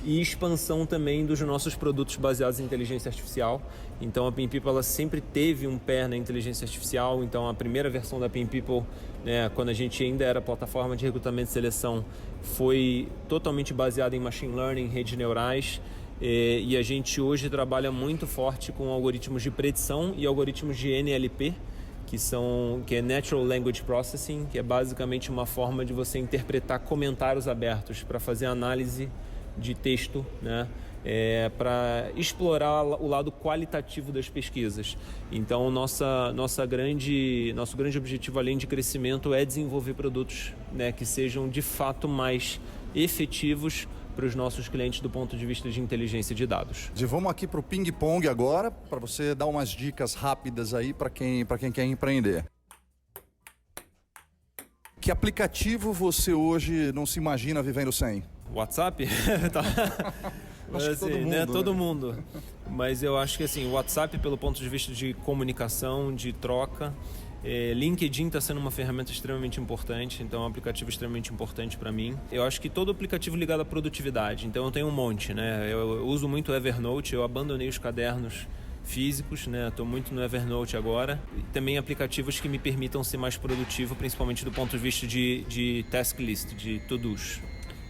e expansão também dos nossos produtos baseados em inteligência artificial. Então a Pin People ela sempre teve um pé na inteligência artificial. Então a primeira versão da Pin People, né, quando a gente ainda era plataforma de recrutamento e seleção, foi totalmente baseada em machine learning, redes neurais. E a gente hoje trabalha muito forte com algoritmos de predição e algoritmos de NLP, que é Natural Language Processing, que é basicamente uma forma de você interpretar comentários abertos para fazer análise de texto, né? Para explorar o lado qualitativo das pesquisas. Então, nosso grande objetivo, além de crescimento, é desenvolver produtos, né, que sejam de fato mais efetivos para os nossos clientes do ponto de vista de inteligência de dados. E vamos aqui para o ping-pong agora, para você dar umas dicas rápidas aí para quem quer empreender. Que aplicativo você hoje não se imagina vivendo sem? WhatsApp? Tá. Acho que todo mundo, né? Né? Todo mundo. Mas eu acho que assim, o WhatsApp, pelo ponto de vista de comunicação, de troca, LinkedIn está sendo uma ferramenta extremamente importante, então é um aplicativo extremamente importante para mim. Eu acho que todo aplicativo ligado à produtividade, então eu tenho um monte, né? Eu uso muito o Evernote, eu abandonei os cadernos físicos, né? Estou muito no Evernote agora. E também aplicativos que me permitam ser mais produtivo, principalmente do ponto de vista de task list, de to-dos.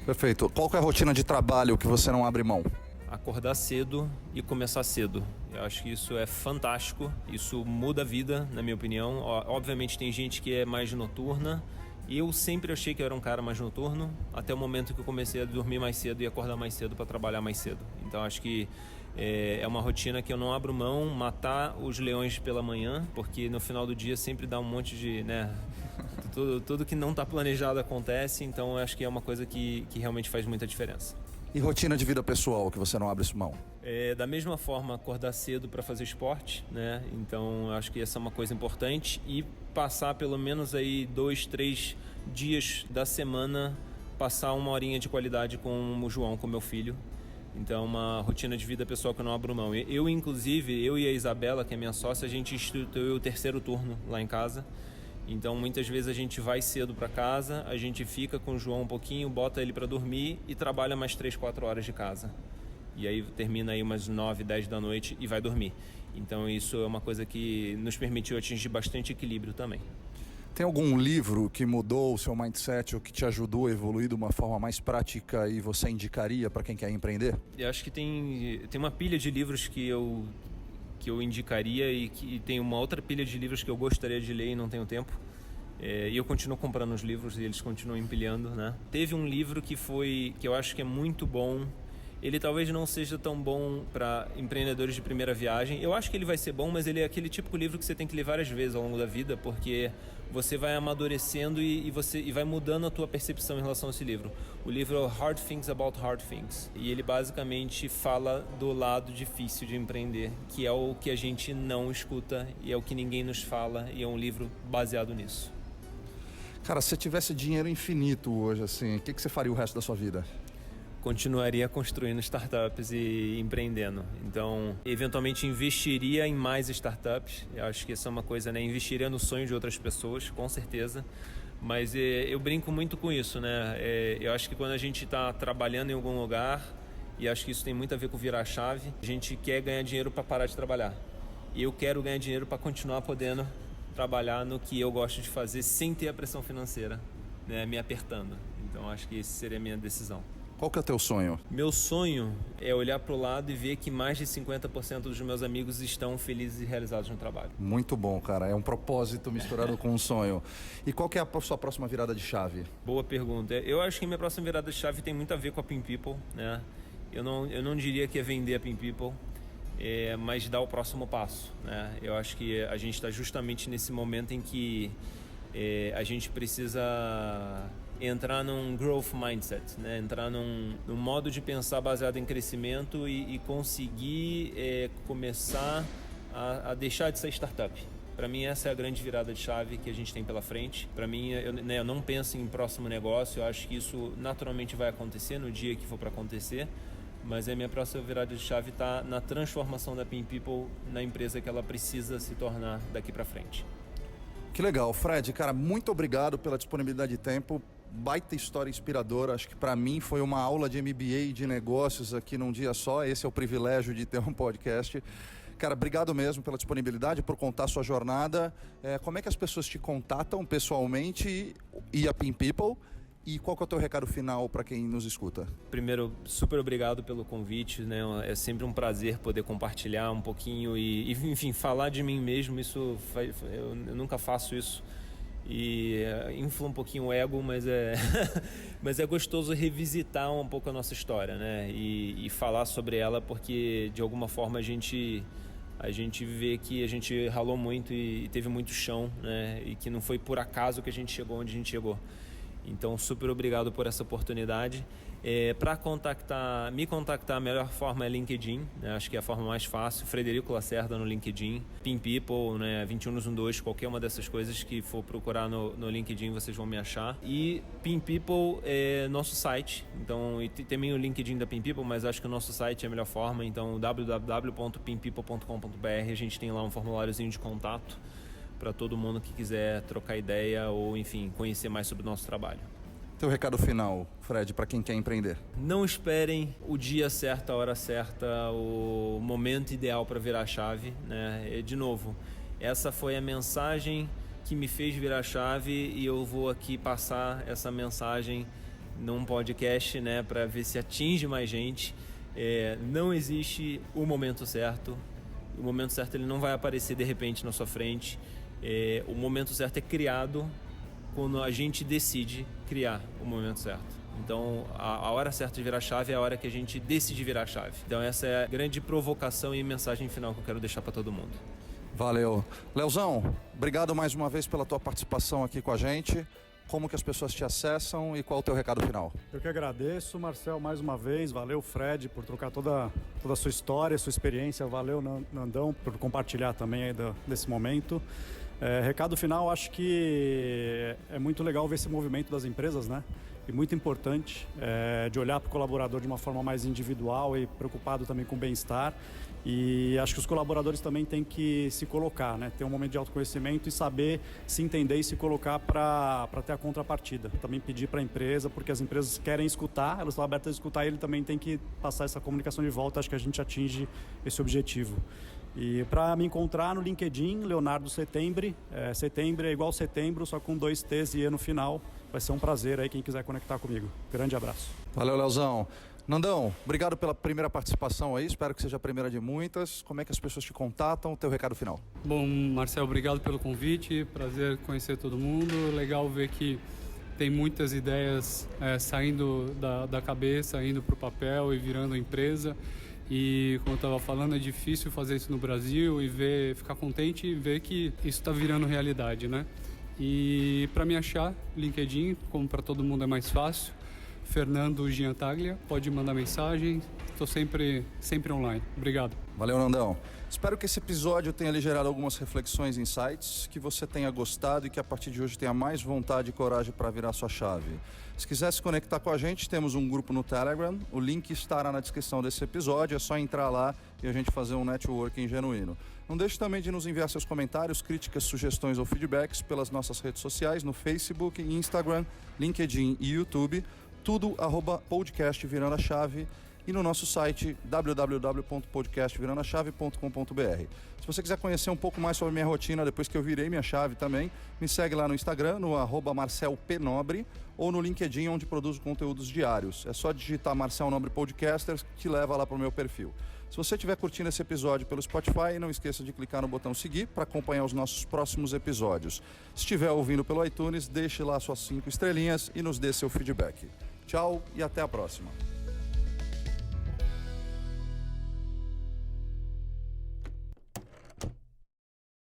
Perfeito. Qual que é a rotina de trabalho que você não abre mão? Acordar cedo e começar cedo. Eu acho que isso é fantástico, isso muda a vida, na minha opinião. Obviamente tem gente que é mais noturna, e eu sempre achei que eu era um cara mais noturno, até o momento que eu comecei a dormir mais cedo e acordar mais cedo para trabalhar mais cedo. Então acho que é uma rotina que eu não abro mão, matar os leões pela manhã, porque no final do dia sempre dá um monte de, né, tudo que não está planejado acontece, então eu acho que é uma coisa que realmente faz muita diferença. E rotina de vida pessoal que você não abre mão? Da mesma forma, acordar cedo para fazer esporte, né? Então acho que essa é uma coisa importante, e passar pelo menos aí 2-3 dias da semana, passar 1 horinha de qualidade com o João, com meu filho. Então, uma rotina de vida pessoal que eu não abro mão. Inclusive, eu e a Isabela, que é minha sócia, a gente instituiu o 3º turno lá em casa. Então, muitas vezes a gente vai cedo para casa, a gente fica com o João um pouquinho, bota ele para dormir e trabalha mais 3-4 horas de casa. E aí termina aí umas 9, 10 da noite e vai dormir. Então, isso é uma coisa que nos permitiu atingir bastante equilíbrio também. Tem algum livro que mudou o seu mindset ou que te ajudou a evoluir de uma forma mais prática e você indicaria para quem quer empreender? Eu acho que tem uma pilha de livros que eu indicaria, e tem uma outra pilha de livros que eu gostaria de ler e não tenho tempo. E eu continuo comprando os livros e eles continuam empilhando, né? Teve um livro que eu acho que é muito bom. Ele talvez não seja tão bom para empreendedores de primeira viagem. Eu acho que ele vai ser bom, mas ele é aquele típico livro que você tem que ler várias vezes ao longo da vida, porque você vai amadurecendo e vai mudando a tua percepção em relação a esse livro. O livro é Hard Things About Hard Things. E ele basicamente fala do lado difícil de empreender, que é o que a gente não escuta e é o que ninguém nos fala, e é um livro baseado nisso. Cara, se você tivesse dinheiro infinito hoje, assim, o que você faria o resto da sua vida? Continuaria construindo startups e empreendendo. Então, eventualmente investiria em mais startups. Eu acho que isso é uma coisa, né? Investiria no sonho de outras pessoas, com certeza. Mas eu brinco muito com isso, né? Eu acho que quando a gente está trabalhando em algum lugar, e acho que isso tem muito a ver com virar a chave, a gente quer ganhar dinheiro para parar de trabalhar. E eu quero ganhar dinheiro para continuar podendo trabalhar no que eu gosto de fazer sem ter a pressão financeira, né, me apertando. Então, acho que essa seria a minha decisão. Qual que é o teu sonho? Meu sonho é olhar para o lado e ver que mais de 50% dos meus amigos estão felizes e realizados no trabalho. Muito bom, cara. É um propósito misturado com um sonho. E qual que é a sua próxima virada de chave? Boa pergunta. Eu acho que minha próxima virada de chave tem muito a ver com a Pin People, né? Eu não diria que é vender a Pin People, mas dar o próximo passo, né? Eu acho que a gente está justamente nesse momento em que a gente precisa entrar num growth mindset, né? Entrar num modo de pensar baseado em crescimento e conseguir começar a deixar de ser startup. Para mim, essa é a grande virada de chave que a gente tem pela frente. Para mim, eu não penso em próximo negócio, eu acho que isso naturalmente vai acontecer no dia que for para acontecer, mas a minha próxima virada de chave está na transformação da Pin People na empresa que ela precisa se tornar daqui para frente. Que legal, Fred, cara, muito obrigado pela disponibilidade de tempo. Baita história inspiradora, acho que para mim foi uma aula de MBA e de negócios aqui num dia só. Esse é o privilégio de ter um podcast. Cara, obrigado mesmo pela disponibilidade, por contar a sua jornada. Como é que as pessoas te contatam pessoalmente e a Pin People? E qual que é o teu recado final para quem nos escuta? Primeiro, super obrigado pelo convite, né? É sempre um prazer poder compartilhar um pouquinho e enfim, falar de mim mesmo. Eu nunca faço isso. E infla um pouquinho o ego, mas é gostoso revisitar um pouco a nossa história, né? E falar sobre ela, porque de alguma forma a gente vê que a gente ralou muito e teve muito chão, né? E que não foi por acaso que a gente chegou onde a gente chegou. Então, super obrigado por essa oportunidade. Para me contactar, a melhor forma é LinkedIn, né? Acho que é a forma mais fácil. Frederico Lacerda no LinkedIn, Pin People, né? 2112, qualquer uma dessas coisas que for procurar no LinkedIn, vocês vão me achar. E Pin People é nosso site, então, e também o LinkedIn da Pin People, mas acho que o nosso site é a melhor forma, então www.pinpeople.com.br, a gente tem lá um formuláriozinho de contato para todo mundo que quiser trocar ideia ou, enfim, conhecer mais sobre o nosso trabalho. Teu recado final, Fred, para quem quer empreender. Não esperem o dia certo, a hora certa, o momento ideal para virar a chave, né? E, de novo, essa foi a mensagem que me fez virar a chave e eu vou aqui passar essa mensagem num podcast, né, para ver se atinge mais gente. Não existe o momento certo. O momento certo ele não vai aparecer de repente na sua frente. O momento certo é criado quando a gente decide criar o momento certo. Então, a hora certa de virar a chave é a hora que a gente decide virar a chave. Então, essa é a grande provocação e mensagem final que eu quero deixar para todo mundo. Valeu. Leozão, obrigado mais uma vez pela tua participação aqui com a gente. Como que as pessoas te acessam e qual o teu recado final? Eu que agradeço, Marcel, mais uma vez. Valeu, Fred, por trocar toda a sua história, sua experiência. Valeu, Nandão, por compartilhar também aí desse momento. Recado final, acho que é muito legal ver esse movimento das empresas, né? E muito importante de olhar para o colaborador de uma forma mais individual e preocupado também com o bem-estar. E acho que os colaboradores também têm que se colocar, né? Ter um momento de autoconhecimento e saber se entender e se colocar para ter a contrapartida. Também pedir para a empresa, porque as empresas querem escutar, elas estão abertas a escutar e ele também tem que passar essa comunicação de volta. Acho que a gente atinge esse objetivo. E para me encontrar no LinkedIn, Leonardo Setembre. Setembre é igual setembro, só com 2 T's e E no final. Vai ser um prazer aí quem quiser conectar comigo. Grande abraço. Valeu, Leozão. Nandão, obrigado pela primeira participação aí, espero que seja a primeira de muitas. Como é que as pessoas te contatam? O teu recado final. Bom, Marcel, obrigado pelo convite, prazer conhecer todo mundo. Legal ver que tem muitas ideias saindo da cabeça, indo para o papel e virando empresa. E como eu estava falando, é difícil fazer isso no Brasil e ficar contente e ver que isso está virando realidade, né? E para me achar, LinkedIn, como para todo mundo é mais fácil, Fernando Giantaglia, pode mandar mensagem, estou sempre online. Obrigado. Valeu, Nandão. Espero que esse episódio tenha lhe gerado algumas reflexões e insights, que você tenha gostado e que a partir de hoje tenha mais vontade e coragem para virar sua chave. Se quiser se conectar com a gente, temos um grupo no Telegram, o link estará na descrição desse episódio, é só entrar lá e a gente fazer um networking genuíno. Não deixe também de nos enviar seus comentários, críticas, sugestões ou feedbacks pelas nossas redes sociais, no Facebook, Instagram, LinkedIn e YouTube, tudo @podcast Virando a Chave e no nosso site www.podcastvirandachave.com.br. Se você quiser conhecer um pouco mais sobre minha rotina depois que eu virei minha chave também, me segue lá no Instagram, no @marcelpnobre ou no LinkedIn, onde produzo conteúdos diários. É só digitar Marcel Nobre Podcasters que leva lá para o meu perfil. Se você estiver curtindo esse episódio pelo Spotify, não esqueça de clicar no botão seguir para acompanhar os nossos próximos episódios. Se estiver ouvindo pelo iTunes, deixe lá suas 5 estrelinhas e nos dê seu feedback. Tchau e até a próxima.